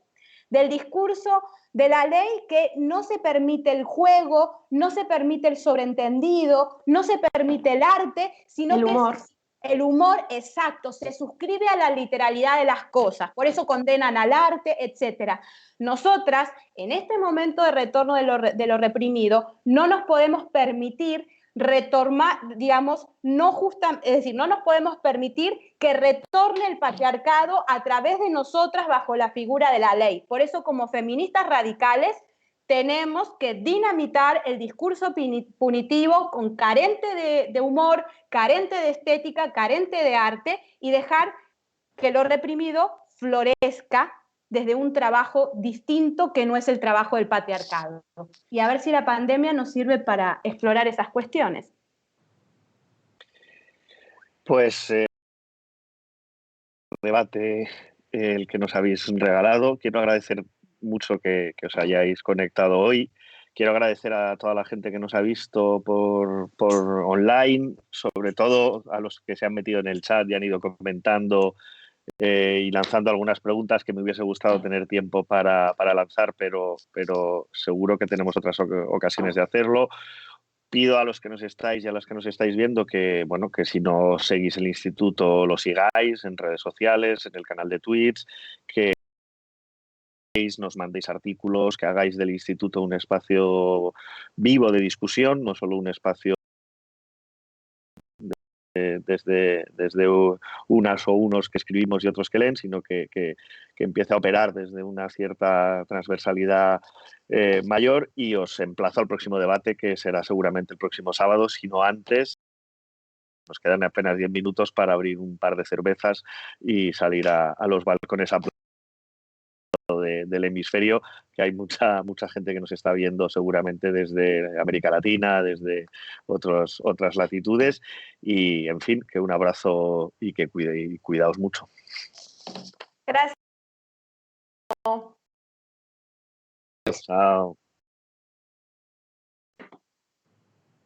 del discurso de la ley, que no se permite el juego, no se permite el sobreentendido, no se permite el arte, sino el humor. El humor, exacto, se suscribe a la literalidad de las cosas, por eso condenan al arte, etc. Nosotras, en este momento de retorno de lo reprimido, no nos podemos permitir retornar, digamos, es decir, no nos podemos permitir que retorne el patriarcado a través de nosotras bajo la figura de la ley. Por eso, como feministas radicales, tenemos que dinamitar el discurso punitivo carente de humor, carente de estética, carente de arte, y dejar que lo reprimido florezca desde un trabajo distinto que no es el trabajo del patriarcado. Y a ver si la pandemia nos sirve para explorar esas cuestiones. Pues debate el que nos habéis regalado. Quiero agradecer mucho que os hayáis conectado hoy, quiero agradecer a toda la gente que nos ha visto por online, sobre todo a los que se han metido en el chat y han ido comentando y lanzando algunas preguntas que me hubiese gustado tener tiempo para lanzar, pero seguro que tenemos otras ocasiones de hacerlo. Pido a los que nos estáis y a los que nos estáis viendo que, bueno, que si no seguís el instituto lo sigáis en redes sociales, en el canal de Twitch, que nos mandéis artículos, que hagáis del instituto un espacio vivo de discusión, no solo un espacio desde unas o unos que escribimos y otros que leen, sino que empiece a operar desde una cierta transversalidad mayor, y os emplazo al próximo debate, que será seguramente el próximo sábado, si no antes. Nos quedan apenas 10 minutos para abrir un par de cervezas y salir a los balcones a del hemisferio, que hay mucha gente que nos está viendo seguramente desde América Latina, desde otras latitudes, y en fin, que un abrazo y que cuidaos mucho. Gracias. Chao.